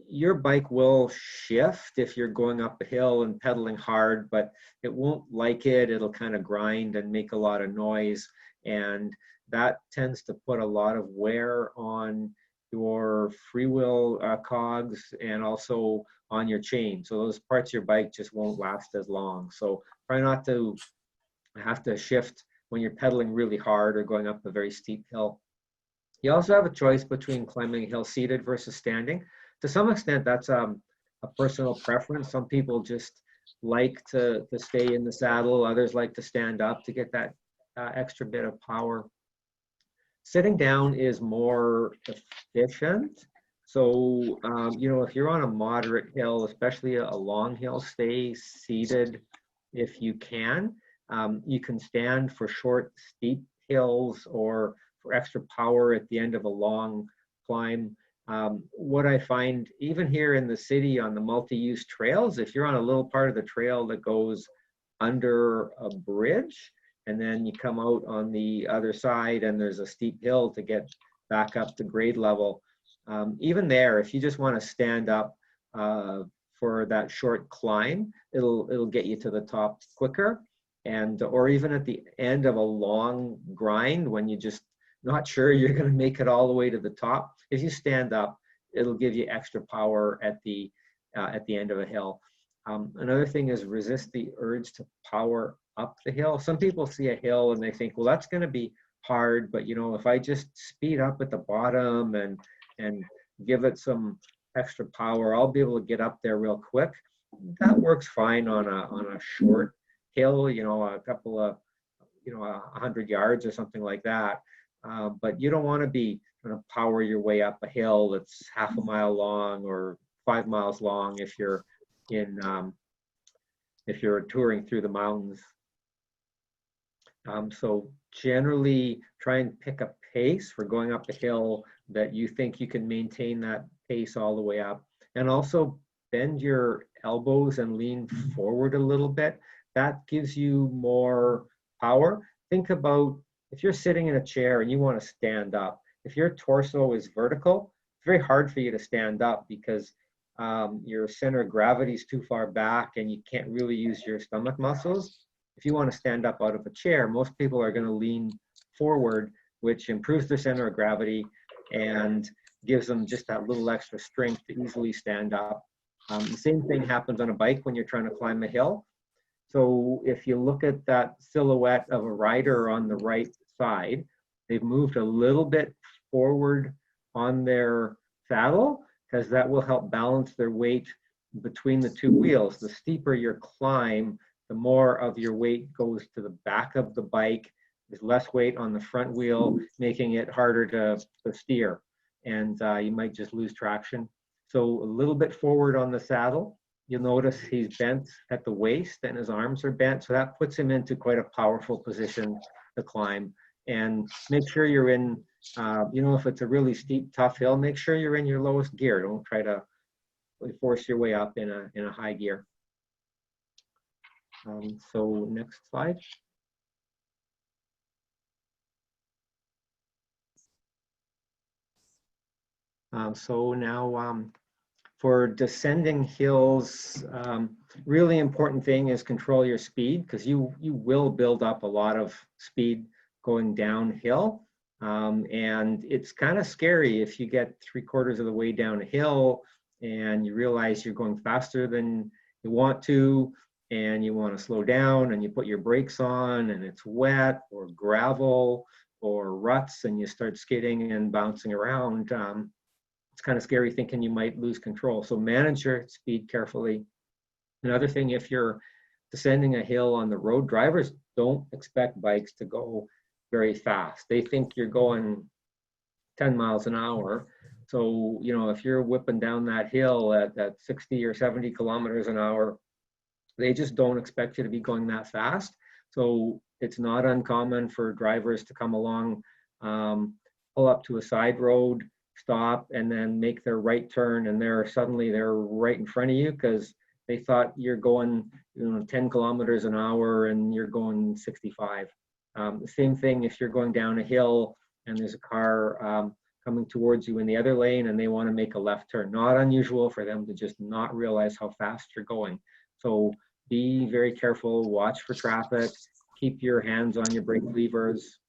your bike will shift if you're going up a hill and pedaling hard, but it won't like it. It'll kind of grind and make a lot of noise. And that tends to put a lot of wear on your freewheel cogs and also on your chain. So those parts of your bike just won't last as long. So try not to have to shift when you're pedaling really hard or going up a very steep hill. You also have a choice between climbing a hill seated versus standing. To some extent, that's a personal preference. Some people just like to stay in the saddle. Others like to stand up to get that extra bit of power. Sitting down is more efficient. So, if you're on a moderate hill, especially a long hill, stay seated if you can. You can stand for short, steep hills or for extra power at the end of a long climb. What I find, even here in the city on the multi-use trails, if you're on a little part of the trail that goes under a bridge, and then you come out on the other side and there's a steep hill to get back up to grade level. Even there, if you just want to stand up for that short climb, it'll get you to the top quicker. And or even at the end of a long grind, when you're just not sure you're going to make it all the way to the top, if you stand up, it'll give you extra power at the end of a hill. Another thing is resist the urge to power up the hill. Some people see a hill and they think, well, that's going to be hard, but if I just speed up at the bottom and give it some extra power, I'll be able to get up there real quick. That works fine on a short hill, a couple of 100 yards or something like that. But you don't want to be going to power your way up a hill that's half a mile long or 5 miles long if you're touring through the mountains. So generally try and pick a pace for going up a hill that you think you can maintain that pace all the way up. And also bend your elbows and lean forward a little bit. That gives you more power. Think about if you're sitting in a chair and you want to stand up, if your torso is vertical, it's very hard for you to stand up because your center of gravity is too far back and you can't really use your stomach muscles. If you want to stand up out of a chair, most people are going to lean forward, which improves their center of gravity and gives them just that little extra strength to easily stand up. The same thing happens on a bike when you're trying to climb a hill. So if you look at that silhouette of a rider on the right side, they've moved a little bit forward on their saddle because that will help balance their weight between the two wheels. The steeper your climb, the more of your weight goes to the back of the bike. There's less weight on the front wheel, making it harder to steer. And you might just lose traction. So a little bit forward on the saddle. You'll notice he's bent at the waist and his arms are bent. So that puts him into quite a powerful position to climb. And make sure you're in, if it's a really steep, tough hill, make sure you're in your lowest gear. Don't try to force your way up in a high gear. So next slide. So now for descending hills, really important thing is control your speed because you will build up a lot of speed going downhill. And it's kind of scary if you get 3/4 of the way down a hill and you realize you're going faster than you want to and you want to slow down and you put your brakes on and it's wet or gravel or ruts and you start skidding and bouncing around. It's kind of scary thinking you might lose control. So manage your speed carefully. Another thing, if you're descending a hill on the road, drivers don't expect bikes to go very fast. They think you're going 10 miles an hour. So, if you're whipping down that hill at 60 or 70 kilometers an hour, they just don't expect you to be going that fast. So it's not uncommon for drivers to come along, pull up to a side road, stop, and then make their right turn, and they're right in front of you because they thought you're going 10 kilometers an hour and you're going 65. The same thing if you're going down a hill and there's a car coming towards you in the other lane and they want to make a left turn. Not unusual for them to just not realize how fast you're going. So be very careful, watch for traffic, keep your hands on your brake levers.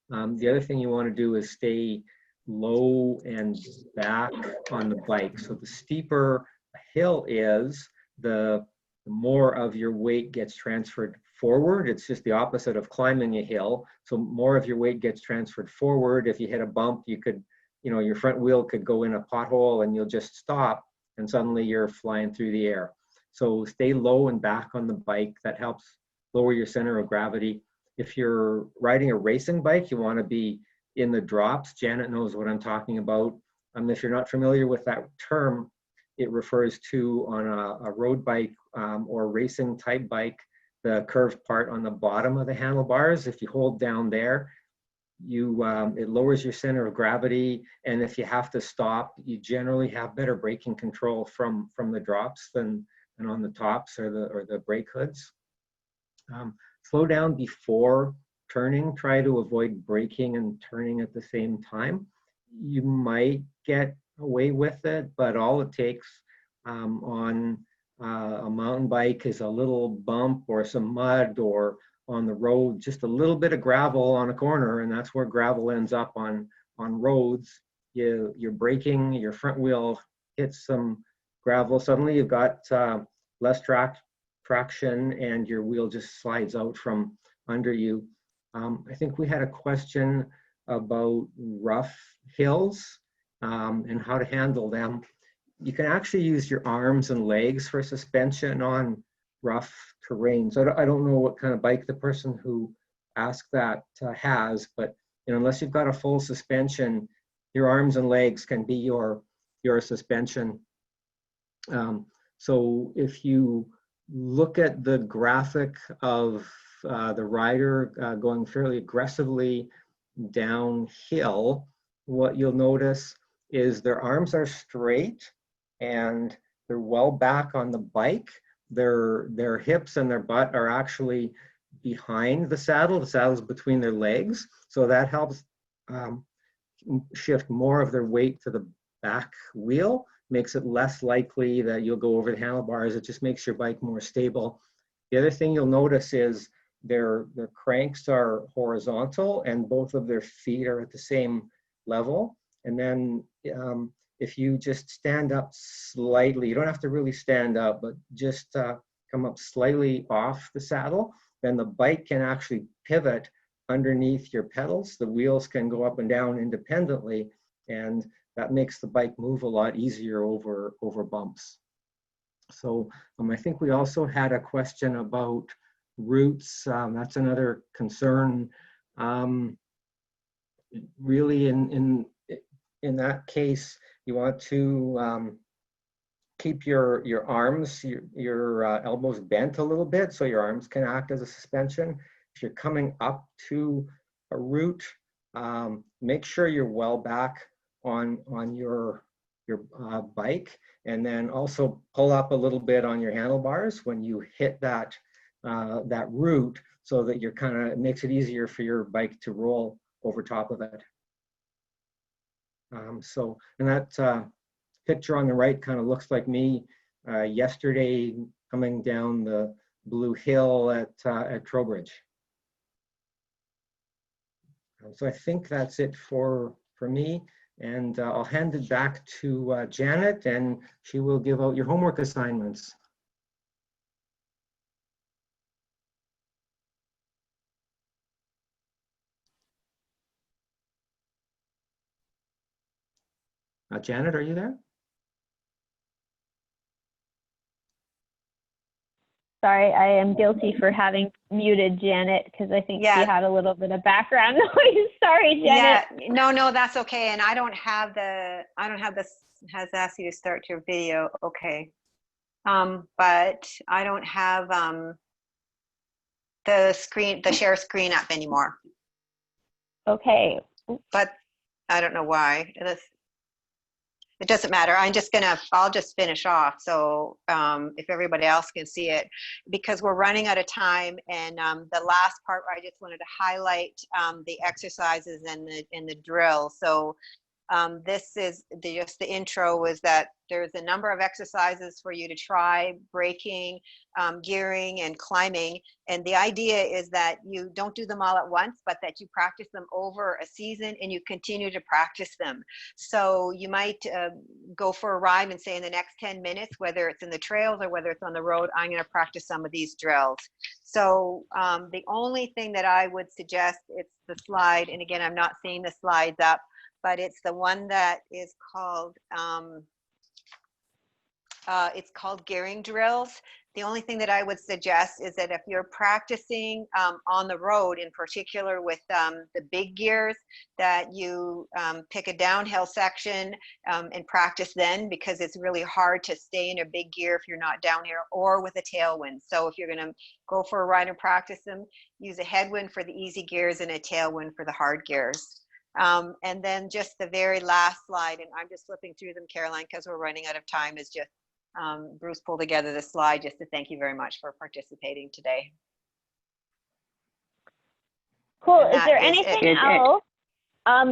The other thing you want to do is stay low and back on the bike. So the steeper a hill is, the more of your weight gets transferred forward. It's just the opposite of climbing a hill. So more of your weight gets transferred forward. If you hit a bump, you could, your front wheel could go in a pothole and you'll just stop and suddenly you're flying through the air. So stay low and back on the bike. That helps lower your center of gravity. If you're riding a racing bike, you want to be in the drops. Janet knows what I'm talking about. If you're not familiar with that term, it refers to on a road bike or racing type bike, the curved part on the bottom of the handlebars. If you hold down there, it lowers your center of gravity, and if you have to stop, you generally have better braking control from the drops than on the tops or the brake hoods. Slow down before turning. Try to avoid braking and turning at the same time. You might get away with it, but all it takes on a mountain bike is a little bump or some mud, or on the road just a little bit of gravel on a corner, and that's where gravel ends up on roads. You're braking, your front wheel hits some gravel, suddenly you've got less traction and your wheel just slides out from under you. I think we had a question about rough hills and how to handle them. You can actually use your arms and legs for suspension on rough terrain. So I don't know what kind of bike the person who asked that has, but unless you've got a full suspension, your arms and legs can be your suspension. So if you look at the graphic of the rider going fairly aggressively downhill, what you'll notice is their arms are straight and they're well back on the bike. Their hips and their butt are actually behind the saddle. The saddle's between their legs. So that helps shift more of their weight to the back wheel, makes it less likely that you'll go over the handlebars. It just makes your bike more stable. The other thing you'll notice is their cranks are horizontal and both of their feet are at the same level. And then if you just stand up slightly, you don't have to really stand up, but just come up slightly off the saddle, then the bike can actually pivot underneath your pedals. The wheels can go up and down independently, and that makes the bike move a lot easier over bumps. So I think we also had a question about roots. That's another concern. Really, in that case, you want to keep your arms, your elbows bent a little bit so your arms can act as a suspension. If you're coming up to a route, make sure you're well back on your bike, and then also pull up a little bit on your handlebars when you hit that route, so that you're it makes it easier for your bike to roll over top of it. And that picture on the right kind of looks like me yesterday coming down the Blue Hill at Trowbridge. So I think that's it for me, and I'll hand it back to Janet, and she will give out your homework assignments. Janet, are you there? Sorry, I am guilty for having muted Janet because I think she had a little bit of background noise. Sorry, Janet. Yeah, no, that's okay. And I don't have this, has asked you to start your video. Okay. But I don't have the share screen up anymore. Okay. But I don't know why. It doesn't matter. I'll just finish off. So if everybody else can see it, because we're running out of time. And the last part where I just wanted to highlight the exercises and the drill. So this is just the intro, was that there's a number of exercises for you to try: braking, gearing, and climbing. And the idea is that you don't do them all at once, but that you practice them over a season and you continue to practice them. So you might go for a ride and say, in the next 10 minutes, whether it's in the trails or whether it's on the road, I'm going to practice some of these drills. So the only thing that I would suggest, it's the slide, and again, I'm not seeing the slides up, but it's the one that is called, it's called gearing drills. The only thing that I would suggest is that if you're practicing on the road, in particular with the big gears, that you pick a downhill section and practice then, because it's really hard to stay in a big gear if you're not down here, or with a tailwind. So if you're going to go for a ride and practice them, use a headwind for the easy gears and a tailwind for the hard gears. And then just the very last slide, and I'm just flipping through them, Caroline, because we're running out of time, is just Bruce pulled together the slide just to thank you very much for participating today. Cool. Is there anything else?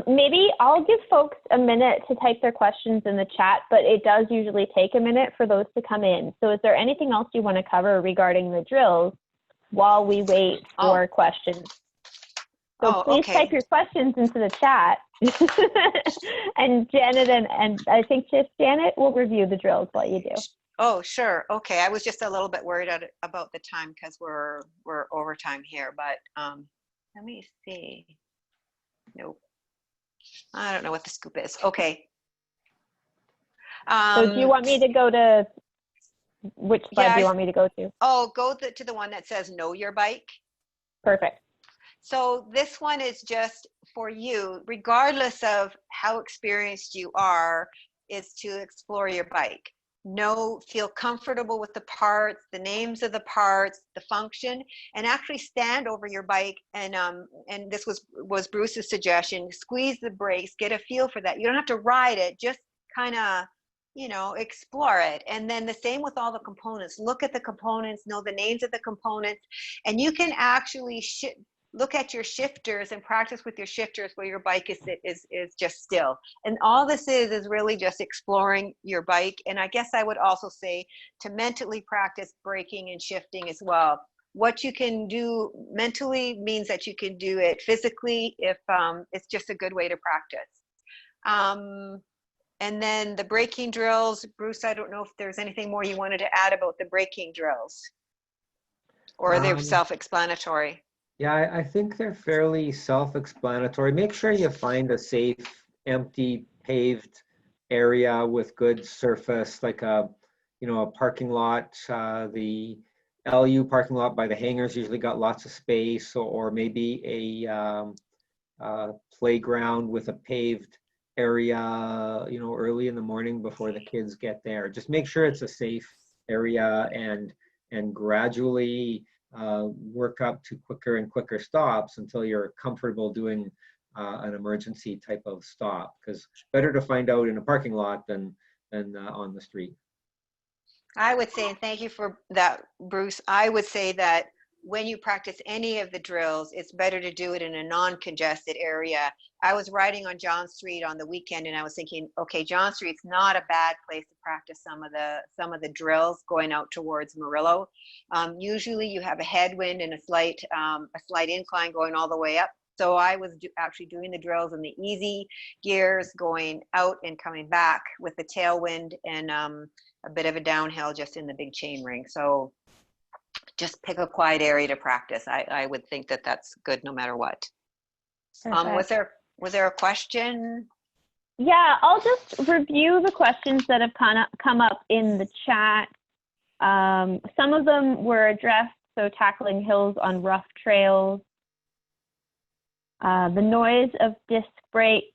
Maybe I'll give folks a minute to type their questions in the chat, but it does usually take a minute for those to come in. So is there anything else you want to cover regarding the drills while we wait for questions? So please type your questions into the chat. And Janet and I think just Janet will review the drills while you do. Oh, sure. Okay. I was just a little bit worried about the time because we're overtime here, but let me see. Nope. I don't know what the scoop is. Okay. So do you want me to go to, which slide do you want me to go to? Oh, go to the one that says know your bike. Perfect. So this one is just for you, regardless of how experienced you are, is to explore your bike. Feel comfortable with the parts, the names of the parts, the function, and actually stand over your bike. And this was Bruce's suggestion: squeeze the brakes, get a feel for that. You don't have to ride it, just kind of, explore it. And then the same with all the components. Look at the components, know the names of the components, and you can actually look at your shifters and practice with your shifters where your bike is just still. And all this is really just exploring your bike. And I guess I would also say to mentally practice braking and shifting as well. What you can do mentally means that you can do it physically if it's just a good way to practice. And then the braking drills, Bruce, I don't know if there's anything more you wanted to add about the braking drills, or are they self-explanatory? Yeah, I think they're fairly self-explanatory. Make sure you find a safe, empty, paved area with good surface, like a parking lot. The LU parking lot by the hangars usually got lots of space, or maybe a playground with a paved area, early in the morning before the kids get there. Just make sure it's a safe area, and gradually work up to quicker and quicker stops until you're comfortable doing an emergency type of stop, because better to find out in a parking lot than on the street. I would say, and thank you for that, Bruce, I would say that when you practice any of the drills, it's better to do it in a non-congested area. I was riding on John Street on the weekend, and I was thinking, okay, John Street's not a bad place to practice some of the drills going out towards Murillo. Usually you have a headwind and a slight incline going all the way up. So I was actually doing the drills in the easy gears, going out and coming back with the tailwind, and a bit of a downhill just in the big chain ring. So just pick a quiet area to practice. I would think that that's good no matter what. Was there a question? Yeah, I'll just review the questions that have kind of come up in the chat. Some of them were addressed, so tackling hills on rough trails. The noise of disc brakes,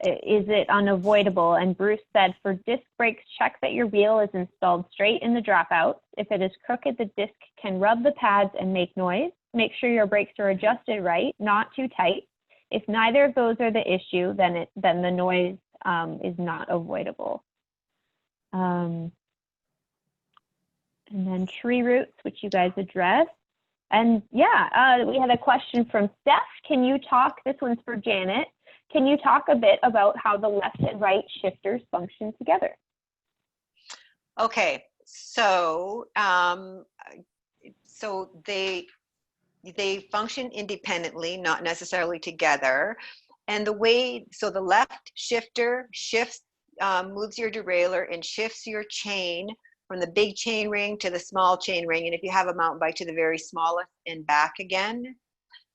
is it unavoidable? And Bruce said, for disc brakes, check that your wheel is installed straight in the dropouts. If it is crooked, the disc can rub the pads and make noise. Make sure your brakes are adjusted right, not too tight. If neither of those are the issue, then the noise is not avoidable. And then tree roots, which you guys addressed. And yeah, we had a question from Steph. Can you talk, this one's for Janet, can you talk a bit about how the left and right shifters function together? Okay, so they function independently, not necessarily together. And the way, so the left shifter shifts, moves your derailleur and shifts your chain from the big chain ring to the small chain ring. And if you have a mountain bike, to the very smallest and back again.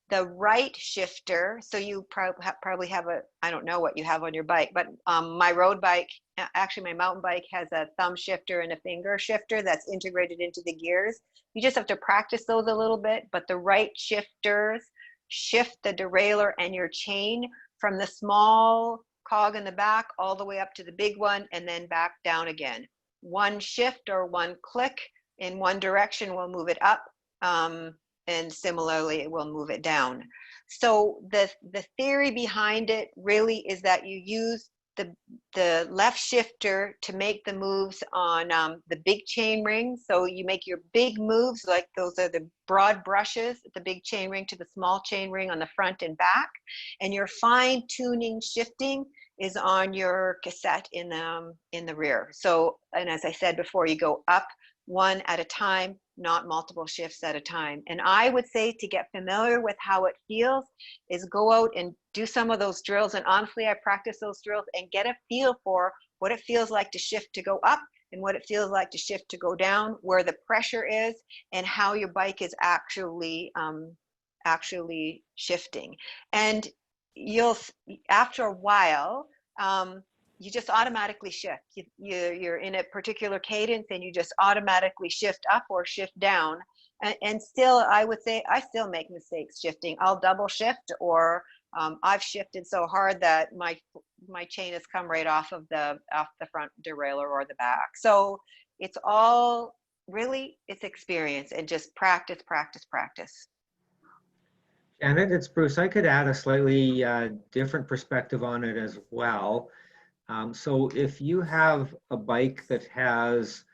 The right shifter, so you probably have a, I don't know what you have on your bike, but my road bike, actually my mountain bike has a thumb shifter and a finger shifter that's integrated into the gears. You just have to practice those a little bit, but the right shifters shift the derailleur and your chain from the small cog in the back all the way up to the big one and then back down again. One shift or one click in one direction will move it up. And similarly, it will move it down. So the theory behind it really is that you use the left shifter to make the moves on the big chain ring. So you make your big moves, like those are the broad brushes, the big chain ring to the small chain ring on the front and back. And your fine tuning shifting is on your cassette in the rear. So, and as I said before, you go up one at a time, not multiple shifts at a time. And I would say to get familiar with how it feels is go out and do some of those drills. And honestly, I practice those drills and get a feel for what it feels like to shift to go up and what it feels like to shift to go down, where the pressure is and how your bike is actually shifting. And you'll, after a while, you just automatically shift. You're in a particular cadence and you just automatically shift up or shift down. And still, I would say, I still make mistakes shifting. I'll double shift, or I've shifted so hard that my chain has come right off the front derailleur or the back. So it's all really, it's experience and just practice, practice, practice. Janet, it's Bruce. I could add a slightly different perspective on it as well. So if you have a bike that has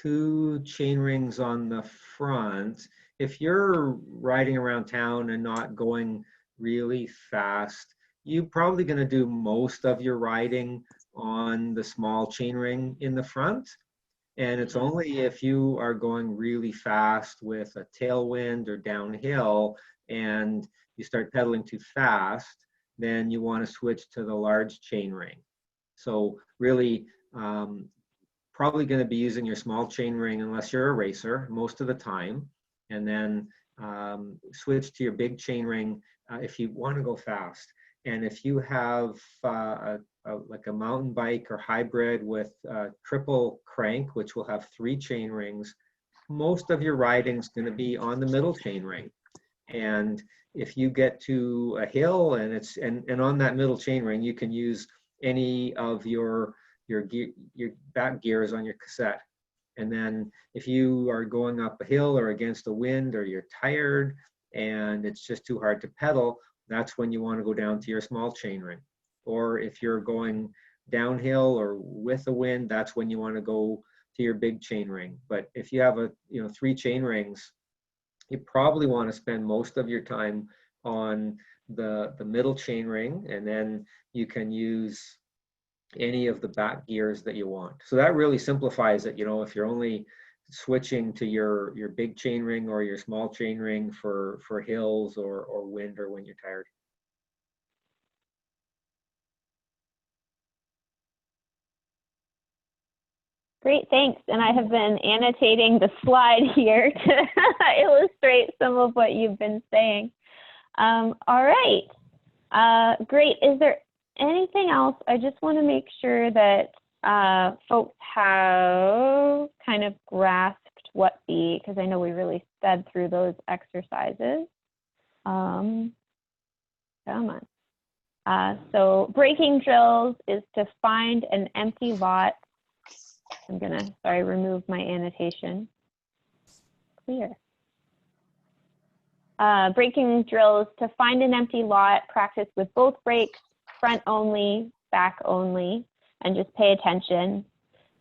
two chain rings on the front, if you're riding around town and not going really fast, you're probably going to do most of your riding on the small chain ring in the front. And it's only if you are going really fast with a tailwind or downhill and you start pedaling too fast, then you want to switch to the large chain ring. So really, probably going to be using your small chain ring unless you're a racer most of the time, and then switch to your big chain ring if you want to go fast. And if you have like a mountain bike or hybrid with triple crank, which will have 3 chain rings, most of your riding is going to be on the middle chain ring. And if you get to a hill and on that middle chain ring, you can use any of your back gears on your cassette. And then if you are going up a hill or against a wind, or you're tired and it's just too hard to pedal, that's when you want to go down to your small chain ring. Or if you're going downhill or with a wind, that's when you want to go to your big chain ring. But if you have 3 chain rings, you probably want to spend most of your time on the middle chain ring, and then you can use any of the back gears that you want. So that really simplifies it. If you're only switching to your big chain ring or your small chain ring for hills or wind or when you're tired. Great, thanks. And I have been annotating the slide here to illustrate some of what you've been saying. All right, great. Is there anything else? I just want to make sure that folks have kind of grasped what because I know we really sped through those exercises. Come on. So braking drills is to find an empty lot. I'm gonna, remove my annotation. Clear. Braking drills to find an empty lot, practice with both brakes, front only, back only, and just pay attention.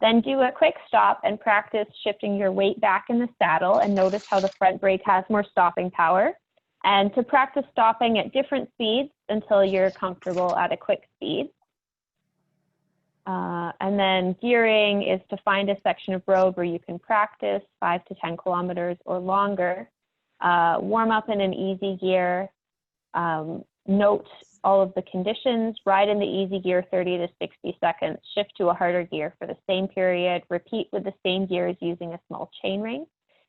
Then do a quick stop and practice shifting your weight back in the saddle and notice how the front brake has more stopping power. And to practice stopping at different speeds until you're comfortable at a quick speed. And then gearing is to find a section of road where you can practice 5 to 10 kilometers or longer. Warm up in an easy gear. Note all of the conditions. Ride in the easy gear 30 to 60 seconds. Shift to a harder gear for the same period. Repeat with the same gears using a small chain ring.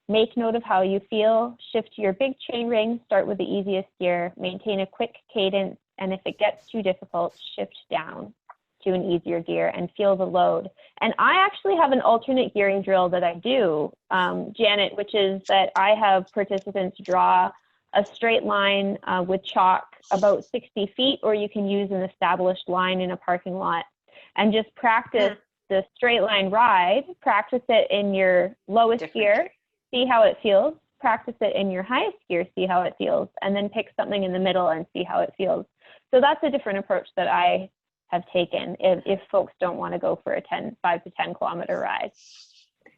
Make note of how you feel. Shift to your big chain ring. Start with the easiest gear. Maintain a quick cadence. And if it gets too difficult, shift down to an easier gear and feel the load. And I actually have an alternate gearing drill that I do, Janet, which is that I have participants draw a straight line with chalk about 60 feet, or you can use an established line in a parking lot and just practice the straight line ride, practice it in your lowest gear, see how it feels, practice it in your highest gear, see how it feels, and then pick something in the middle and see how it feels. So that's a different approach that I have taken if folks don't want to go for a 5 to 10 kilometer ride.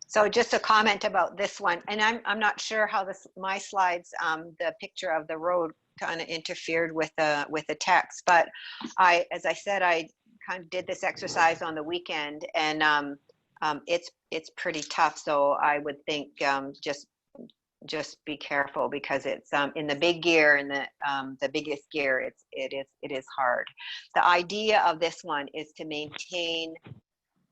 So just a comment about this one, and I'm not sure how my slides, the picture of the road kind of interfered with the text, but as I said, I kind of did this exercise on the weekend, and it's pretty tough. So I would think just be careful, because it's in the big gear, in the biggest gear, it is hard. The idea of this one is to maintain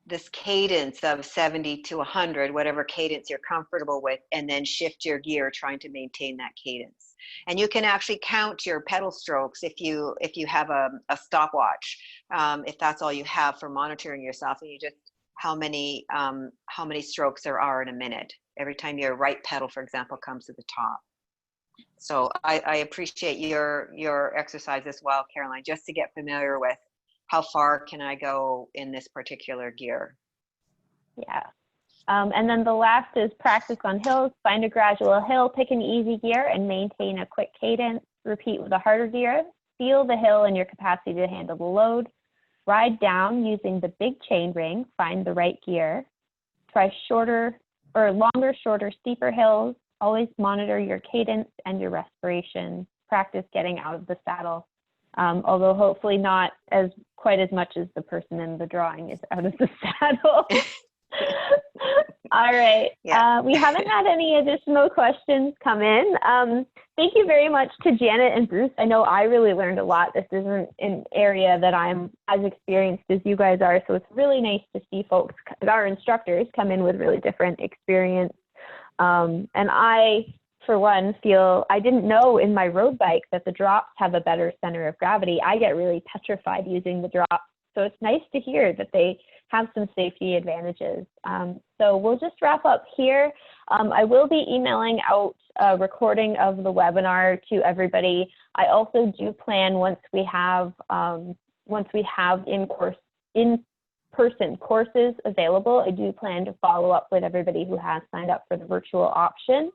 this cadence of 70 to 100, whatever cadence you're comfortable with, and then shift your gear trying to maintain that cadence. And you can actually count your pedal strokes if you have a stopwatch, if that's all you have for monitoring yourself, and you just how many strokes there are in a minute every time your right pedal, for example, comes to the top. So I appreciate your exercise as well, Caroline, just to get familiar with how far can I go in this particular gear. Yeah. And then the last is practice on hills. Find a gradual hill, pick an easy gear, and maintain a quick cadence. Repeat with a harder gear. Feel the hill and your capacity to handle the load. Ride down using the big chain ring. Find the right gear. Try longer, shorter, steeper hills. Always monitor your cadence and your respiration. Practice getting out of the saddle. Although hopefully not quite as much as the person in the drawing is out of the saddle. All right. Yeah. We haven't had any additional questions come in. Thank you very much to Janet and Bruce. I know I really learned a lot. This isn't an area that I'm as experienced as you guys are, so it's really nice to see folks, our instructors, come in with really different experience. And I, for one, feel I didn't know in my road bike that the drops have a better center of gravity. I get really petrified using the drops. So it's nice to hear that they have some safety advantages. So we'll just wrap up here. I will be emailing out a recording of the webinar to everybody. I also do plan once we have in-person courses available, I do plan to follow up with everybody who has signed up for the virtual option,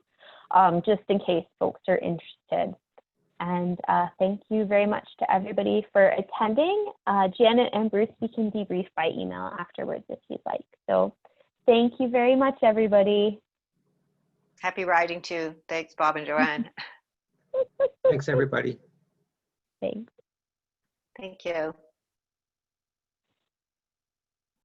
just in case folks are interested. And thank you very much to everybody for attending. Janet and Bruce, we can debrief by email afterwards if you'd like. So thank you very much, everybody. Happy riding too. Thanks, Bob and Joanne. Thanks, everybody. Thanks. Thank you.